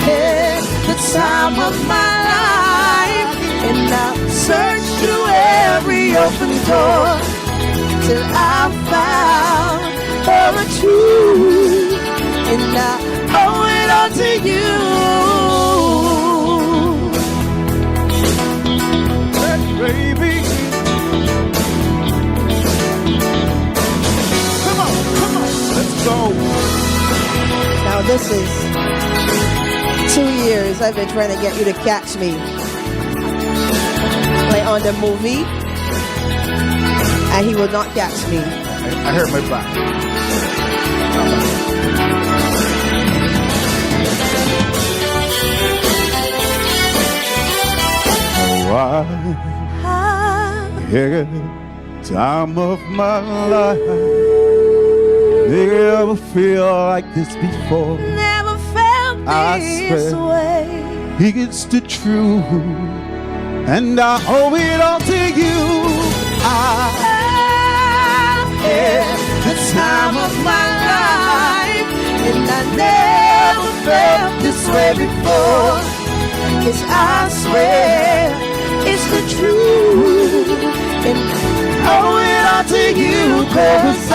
had the time of my life, and I searched through every open door till I found the truth, and I owe it all to you. Hey, baby. Come on, let's go. Now this is 2 years I've been trying to get you to catch me. Like on the movie, and he will not catch me. I hurt my back. I had time of my life. Did you ever feel like this before? Never felt this way. It's the truth, and I owe it all to you. I had the time of my life, and I never felt this way before. 'Cause I swear it's the truth, and I owe it all to you. 'Cause I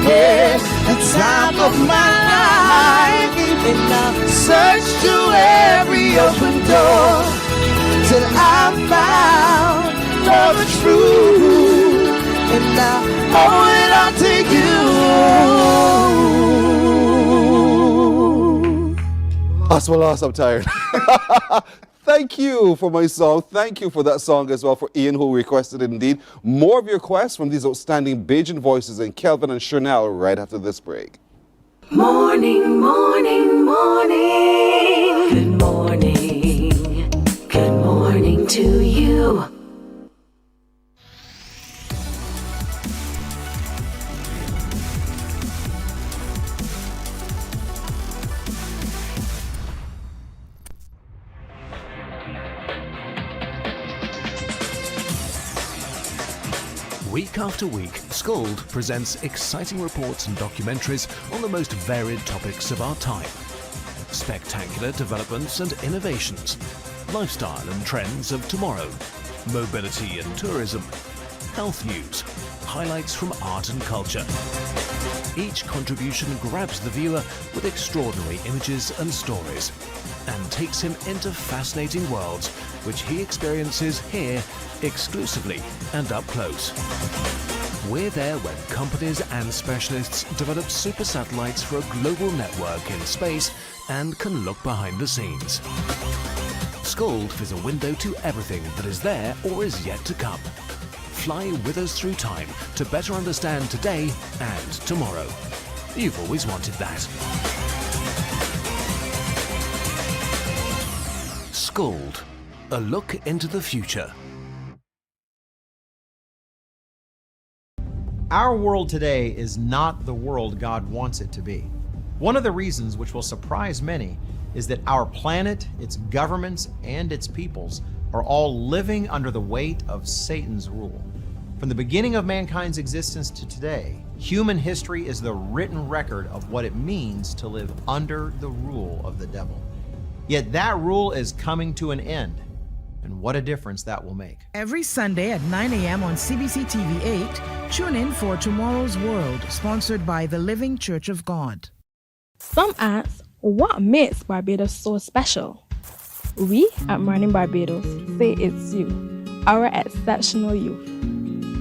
had the time of my life, and I searched through every open door till I found the truth, and I owe it all to you. That's my last, I'm tired. Thank you for my song. Thank you for that song as well, for Ian, who requested it indeed. More of your requests from these outstanding Bajan voices in Kelvin and Chanel right after this break. Morning, morning, morning. Good morning. Good morning to you. Week after week, Scold presents exciting reports and documentaries on the most varied topics of our time. Spectacular developments and innovations, lifestyle and trends of tomorrow, mobility and tourism, health news, highlights from art and culture. Each contribution grabs the viewer with extraordinary images and stories and takes him into fascinating worlds which he experiences here exclusively and up close. We're there when companies and specialists develop super satellites for a global network in space and can look behind the scenes. Scold is a window to everything that is there or is yet to come. Fly with us through time to better understand today and tomorrow. You've always wanted that. Scold, a look into the future. Our world today is not the world God wants it to be. One of the reasons, which will surprise many, is that our planet, its governments, and its peoples are all living under the weight of Satan's rule. From the beginning of mankind's existence to today, human history is the written record of what it means to live under the rule of the devil. Yet that rule is coming to an end, and what a difference that will make. Every Sunday at 9 a.m. on CBC TV 8, tune in for Tomorrow's World, sponsored by the Living Church of God. Some ask, what makes Barbados so special? We at Mornin Barbados say it's you, our exceptional youth.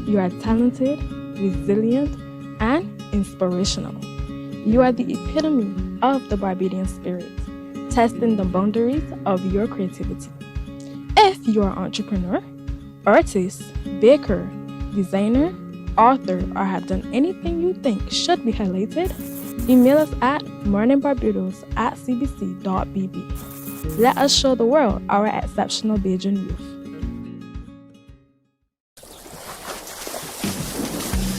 You are talented, resilient, and inspirational. You are the epitome of the Barbadian spirit, testing the boundaries of your creativity. If you are an entrepreneur, artist, baker, designer, author, or have done anything you think should be highlighted, email us at morninbarbados@cbc.bb. Let us show the world our exceptional Bajan youth.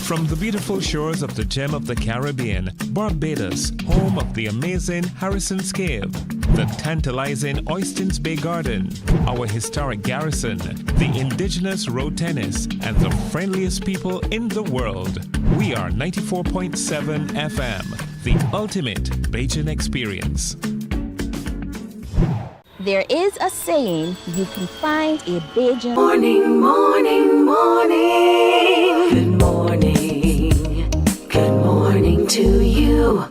From the beautiful shores of the gem of the Caribbean, Barbados, home of the amazing Harrison's Cave, the tantalizing Oystins Bay Garden, our historic garrison, the indigenous road tennis, and the friendliest people in the world. We are 94.7 FM, the ultimate Bajan experience. There is a saying, you can find a Bajan. Morning, morning, morning. Good morning. Good morning to you.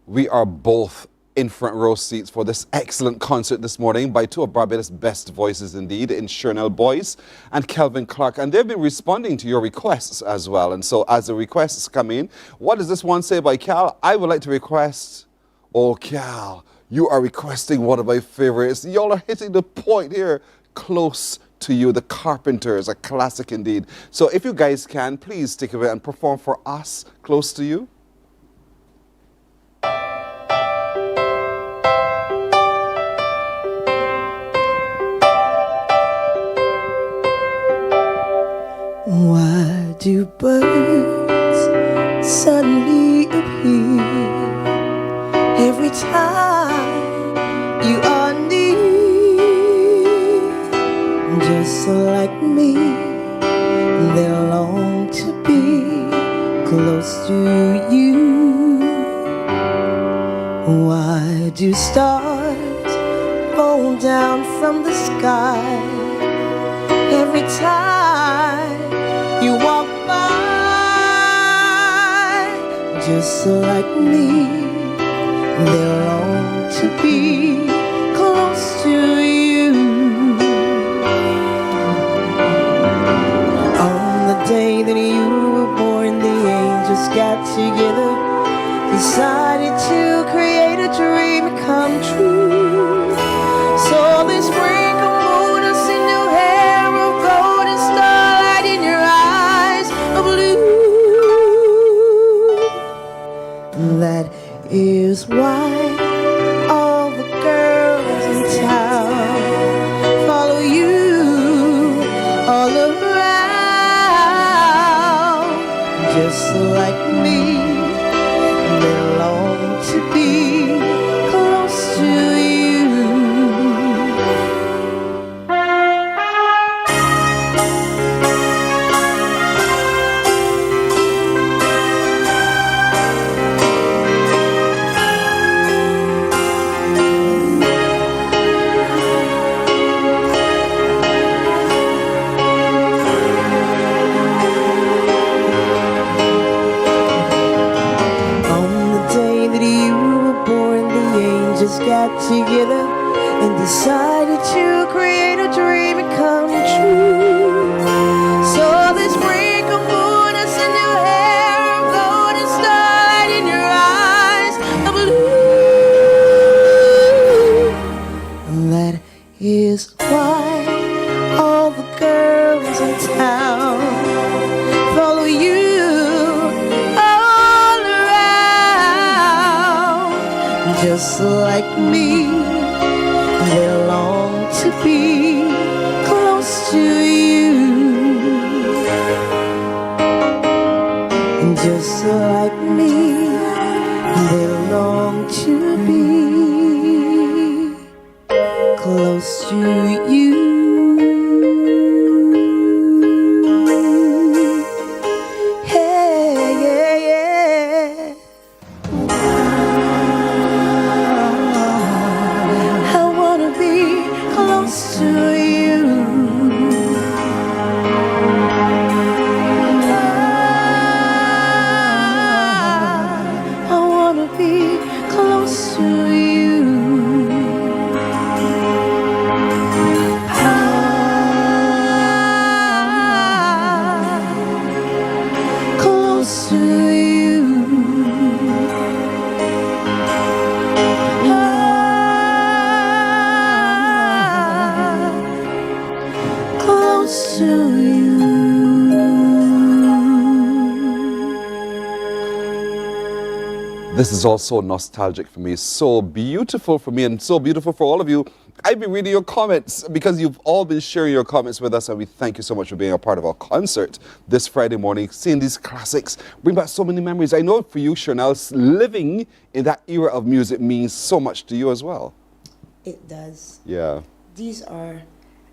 We are both in front row seats for this excellent concert this morning by two of Barbados' best voices indeed, in Shernell Boyce and Kelvin Clark. And they've been responding to your requests as well. And so as the requests come in, what does this one say by Cal? I would like to request, oh Cal, you are requesting one of my favorites. Y'all are hitting the point here. Close to You, The Carpenters, a classic indeed. So if you guys can, please take it and perform for us, Close to You. Why do birds suddenly appear every time you are near? Just like me, they long to be close to you. Why do stars fall down from the sky every time you walk by? Just like me, they long to be close to you. On the day that you were born, the angels got together, decided to create a dream come true. So they sprinkle moon us in your hair of gold and starlight in your eyes of blue. That is why all the girls in town follow you all around. Just like me, they long to be close to you. Got together and decided to create a dream and come true. So they sprinkle moon us in your hair of gold and starlight in your eyes of blue. That is why all the girls in town follow you all around. Just like me, they long to be close to you. Just like me, they long to be close to you. This is all so nostalgic for me, so beautiful for me, and so beautiful for all of you. I've been reading your comments because you've all been sharing your comments with us, and we thank you so much for being a part of our concert this Friday morning, seeing these classics bring back so many memories. I know for you, Chanel, living in that era of music means so much to you as well. It does. Yeah. These are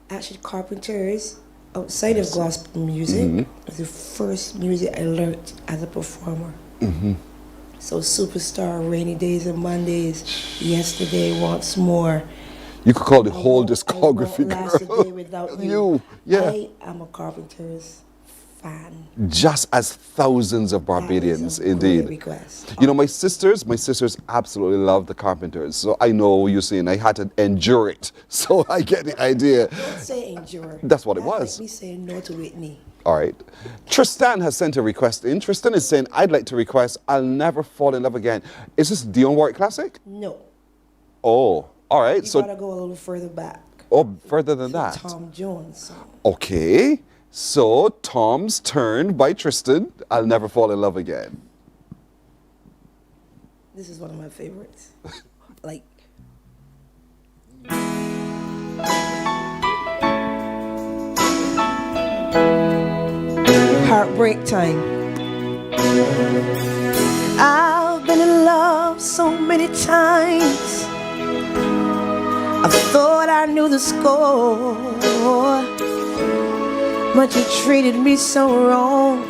actually carpenters outside of gospel music. The first music I learned as a performer. So Superstar, Rainy Days and Mondays, Yesterday, Once More. You could call the whole discography, Last girl. Day Without You. Yeah. I am a Carpenters fan. Just as thousands of Barbadians, indeed. Request. You know, my sisters absolutely love the Carpenters. So I know what you're saying. I had to endure it. So I get the idea. Don't say endure. That's what it was. Like me saying no to Whitney. All right. Tristan has sent a request in. Tristan is saying, I'd like to request I'll Never Fall in Love Again. Is this Dionne Warwick classic? No. Oh, all right. You So, gotta go a little further back. oh, further than that. Tom Jones song. Okay. So, Tom's Turn by Tristan. I'll Never Fall in Love Again. This is one of my favorites. Like, Heartbreak Time. I've been in love so many times. I thought I knew the score, but you treated me so wrong.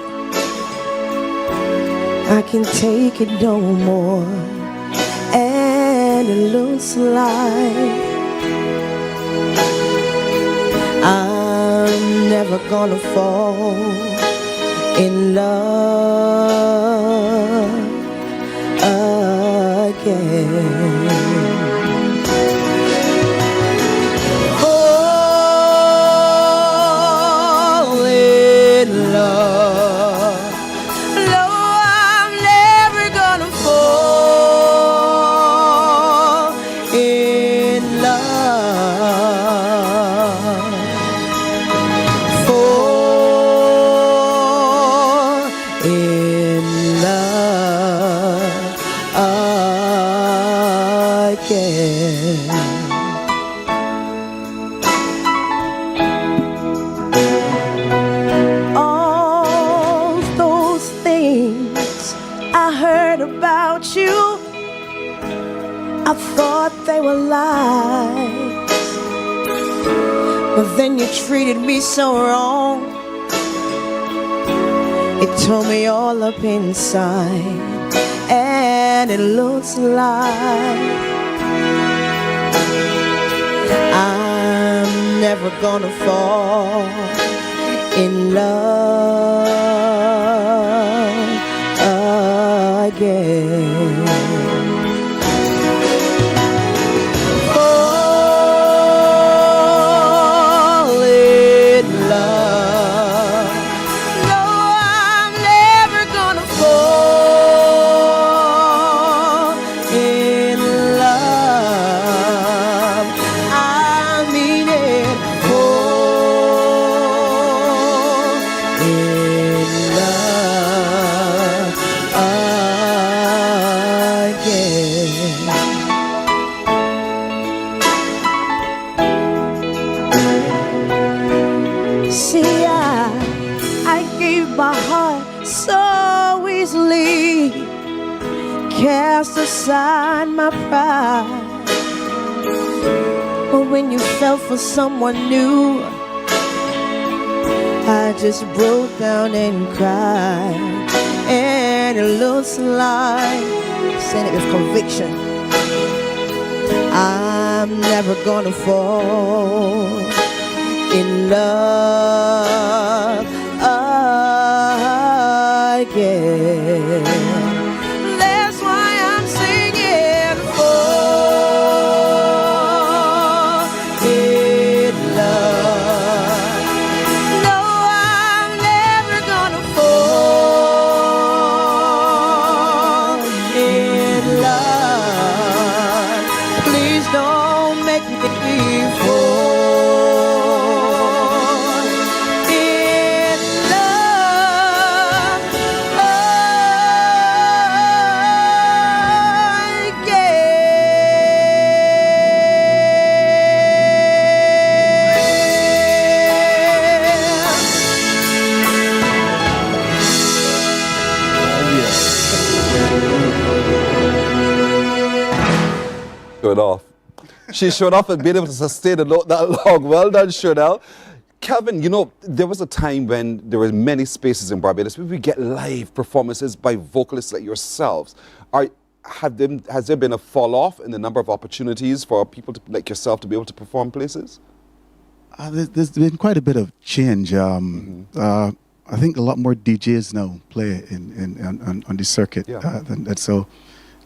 I can take it no more. And it looks like I'm never gonna fall in love again. Fall in love. No, I'm never gonna fall in love. Fall in love again. All those things I heard about you, I thought they were lies, but then you treated me so wrong. It tore me all up inside, and it looks like I'm never gonna fall in love again. Fall in love. No, I'm never gonna fall in love. I mean it. Fall in love again. See, I gave my heart so easily, cast aside my pride. But when you fell for someone new, I just broke down and cried. And it looks like, saying it with conviction, I'm never gonna fall in love again. That's why I'm singing fall in love. No, I'm never gonna fall in love. Please don't make me fall. In love Showed off. She showed off and being able to sustain the note that long. Well done, Chanel. Calvin, you know, there was a time when there were many spaces in Barbados where we get live performances by vocalists like yourselves. Has there been a fall off in the number of opportunities for people like yourself to be able to perform places? There's been quite a bit of change. I think a lot more DJs now play on the circuit. So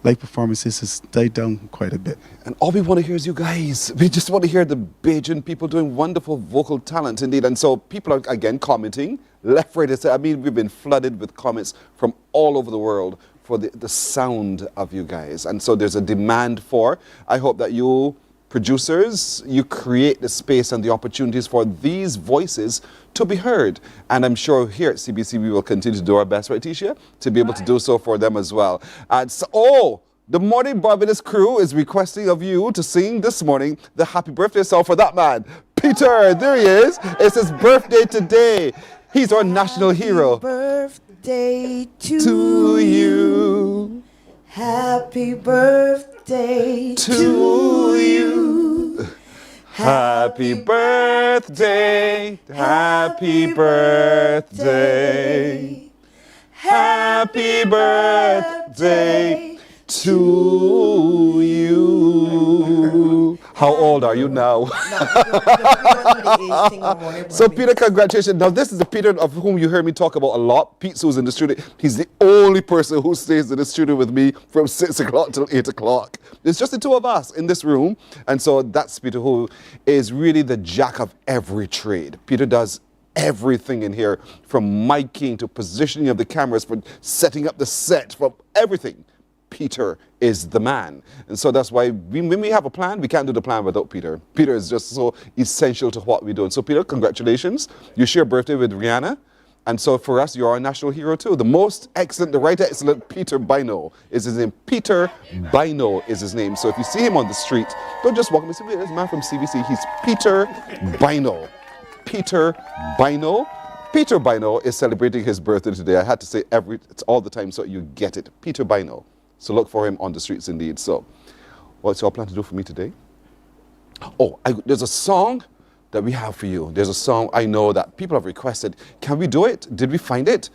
live performances has died down quite a bit. And all we want to hear is you guys. We just want to hear the Bajan people doing wonderful vocal talent indeed. And so people are, again, commenting left, right, and center. I mean, we've been flooded with comments from all over the world for the sound of you guys. And so there's a demand for, I hope that you producers, you create the space and the opportunities for these voices to be heard. And I'm sure here at CBC we will continue to do our best, right, Tisha? To be able to do so for them as well. And so, the Mornin Barbados crew is requesting of you to sing this morning the happy birthday song for that man. Peter, there he is. It's his birthday today. He's our national hero. Birthday to you. Happy birthday to you. Happy birthday, happy birthday, happy birthday to you. How old are you now? So Peter, congratulations. Now this is the Peter of whom you heard me talk about a lot. Pete, who's in the studio. He's the only person who stays in the studio with me from 6 o'clock till 8 o'clock. It's just the two of us in this room. And so that's Peter, who is really the jack of every trade. Peter does everything in here, from miking to positioning of the cameras, for setting up the set, from everything. Peter is the man. And so that's why when we have a plan, we can't do the plan without Peter. Peter is just so essential to what we do. And so Peter, congratulations. You share a birthday with Rihanna. And so for us, you're our national hero too. The most excellent, the right excellent Peter Bino is his name. Peter Bino is his name. So if you see him on the street, don't just walk up and say, there's a man from CBC. He's Peter Bino. Peter Bino. Peter Bino is celebrating his birthday today. I had to say it's all the time so you get it. Peter Bino. So look for him on the streets indeed. So what's your plan to do for me today? Oh, there's a song that we have for you. There's a song I know that people have requested. Can we do it? Did we find it?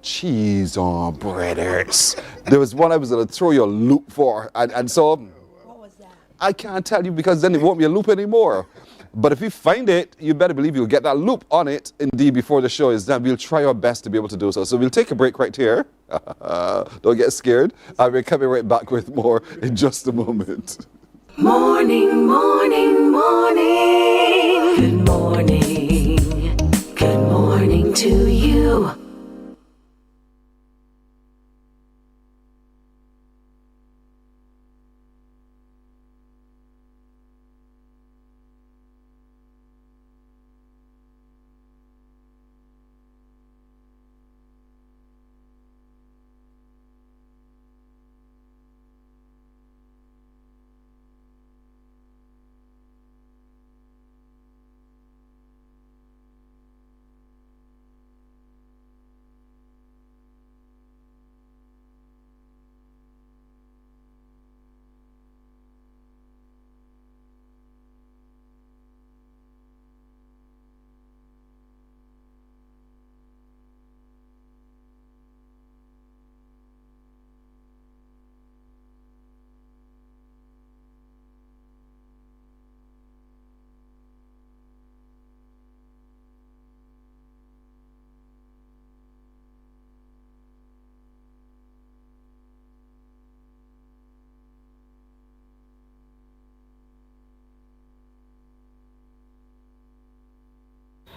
Cheese on breaders. There was one I was going to throw you a loop for. And so what was that? I can't tell you because then it won't be a loop anymore. But if you find it, you better believe you'll get that loop on it, indeed, before the show is done. We'll try our best to be able to do so. So we'll take a break right here. Don't get scared. I'll be coming right back with more in just a moment. Morning, morning, morning. Good morning. Good morning to you.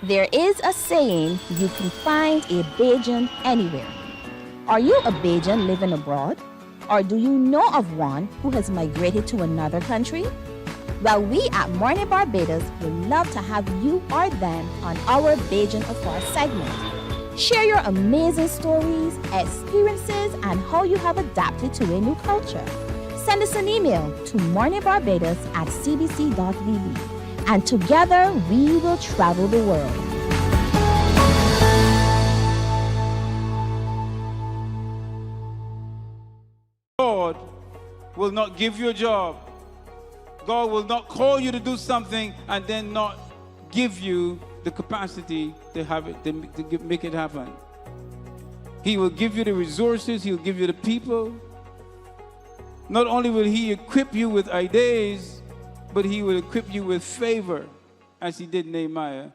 There is a saying, you can find a Bajan anywhere. Are you a Bajan living abroad? Or do you know of one who has migrated to another country? Well, we at Mornin Barbados would love to have you or them on our Bajan Afar segment. Share your amazing stories, experiences, and how you have adapted to a new culture. Send us an email to morninbarbados@cbc.vb. And together we will travel the world. God will not give you a job. God will not call you to do something and then not give you the capacity to have it, to make it happen. He will give you the resources, He'll give you the people. Not only will He equip you with ideas, but He will equip you with favor, as He did Nehemiah.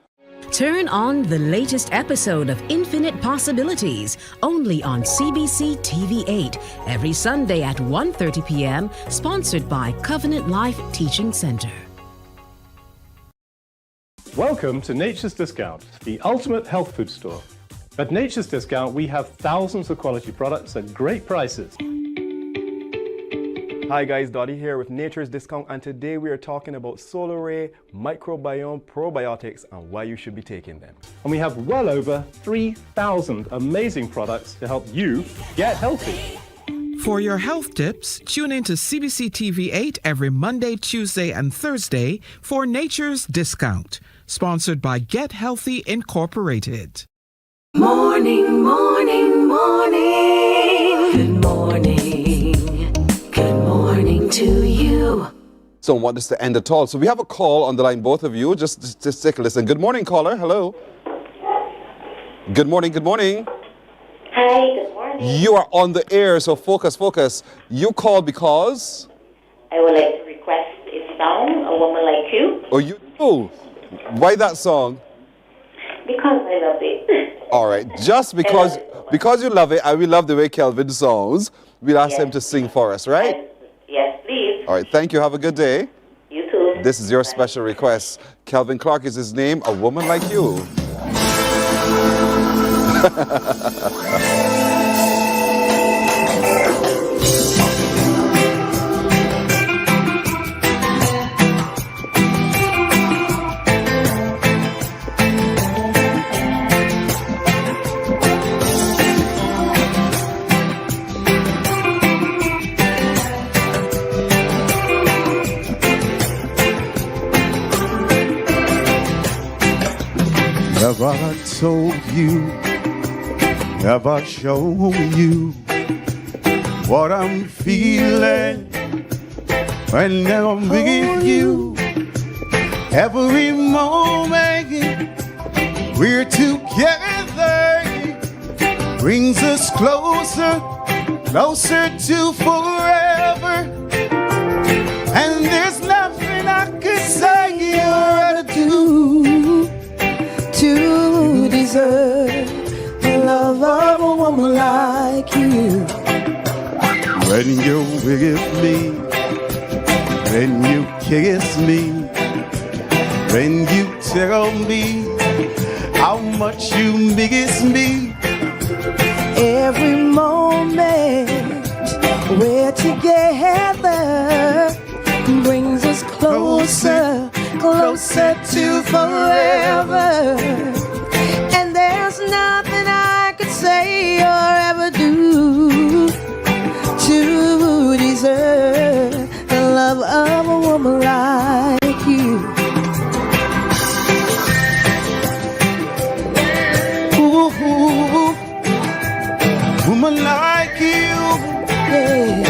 Turn on the latest episode of Infinite Possibilities, only on CBC TV8, every Sunday at 1:30 p.m., sponsored by Covenant Life Teaching Center. Welcome to Nature's Discount, the ultimate health food store. At Nature's Discount, we have thousands of quality products at great prices. Hi guys, Dottie here with Nature's Discount, and today we are talking about Solar Ray Microbiome Probiotics and why you should be taking them. And we have well over 3,000 amazing products to help you get healthy. For your health tips, tune in to CBC TV8 every Monday, Tuesday, and Thursday for Nature's Discount, sponsored by Get Healthy Incorporated. Morning, morning, morning. Good morning. Good morning to you. Don't want this to end at all. So we have a call on the line, both of you. Just take a listen. Good morning, caller. Hello. Good morning. Good morning. Hi, good morning. You are on the air, so focus. You called because? I would like to request a song, A Woman Like You. Oh, you do? Why that song? Because I love it. All right. Just because you love it, and we love the way Kelvin songs, we'll ask him to sing for us, right? Yes, please. All right. Thank you. Have a good day. You too. This is your special request. Kelvin Clark is his name. A Woman Like You. Never told you, never shown you what I'm feeling when I'm with you. Every moment we're together brings us closer to forever. And there's nothing I could say or do to deserve the love of a woman like you. When you're with me, when you kiss me, when you tell me how much you miss me, Every moment we're together brings us closer to forever. And there's nothing I could say or ever do to deserve the love of a woman like you. Ooh, woman like you. Yeah.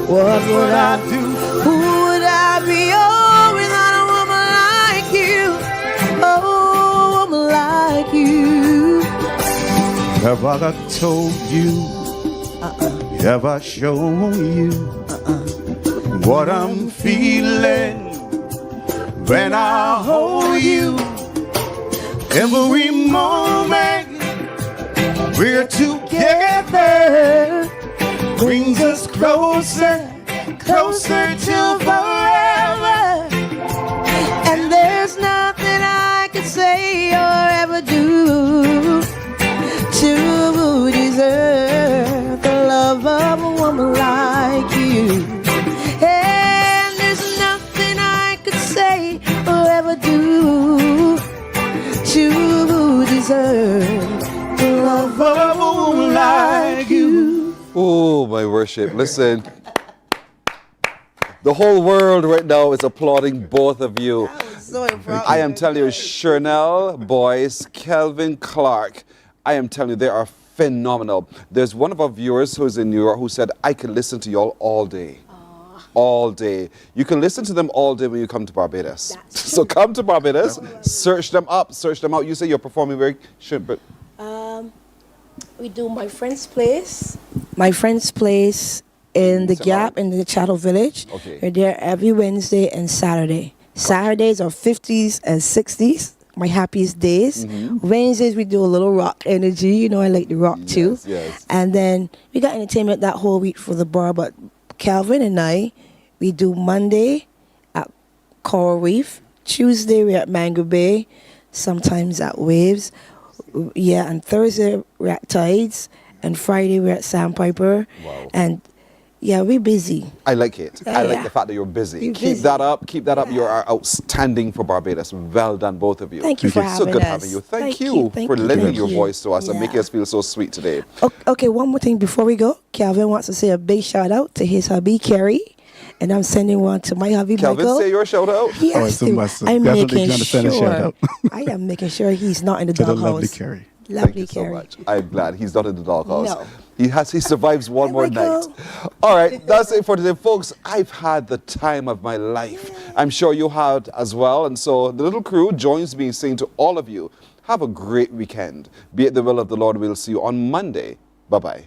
What would I do? Who would I be? Oh, without a woman like you. Oh, a woman like you. Have I told you? Have I shown you what I'm feeling when I hold you? Every moment we're together brings us closer to forever. And there's nothing I could say or ever do to deserve the love of a woman like you. And there's nothing I could say or ever do to deserve the love of a woman like you. Oh, my worship. Listen. The whole world right now is applauding both of you. So impressive. I am telling you, Chernell Boyce, Kelvin Clark, I am telling you, they are phenomenal. There's one of our viewers who's in New York who said, I can listen to y'all all day. All day. You can listen to them all day when you come to Barbados. So come to Barbados, search them up, search them out. You say you're performing very but we do My Friend's Place. My Friend's Place in the Gap in the Chattel Village. Okay. We're there every Wednesday and Saturday. Saturdays are 50s and 60s. My happiest days. Wednesdays we do a little rock energy. You know, I like the rock too. Yes. And then we got entertainment that whole week for the bar. But Calvin and I, we do Monday at Coral Reef. Tuesday we're at Mango Bay. Sometimes at Waves. Yeah, and Thursday we're at Tides. And Friday we're at Sandpiper. Wow. And yeah, we're busy. I like it. I like Yeah. the fact that you're busy. You're Keep busy. that up. Keep that up. You are outstanding for Barbados. Well done, both of you. Thank you for So having good us. having you. Thank Thank you, you thank for you, lending thank your you. voice to us and Yeah. making us feel so sweet today. Okay, one more thing before we go. Calvin wants to say a big shout out to his hubby, Kerry. And I'm sending one to my hubby, Kelvin, Michael. say your shout out. He has to. I'm definitely making gonna send a shout sure. out. I am making sure he's not in the To the doghouse. lovely Kerry. Thank you so much. I'm glad he's not in the doghouse. No. He survives one more night. All right, that's it for today, folks. I've had the time of my life. I'm sure you had as well. And so the little crew joins me saying to all of you, have a great weekend. Be it the will of the Lord. We'll see you on Monday. Bye-bye.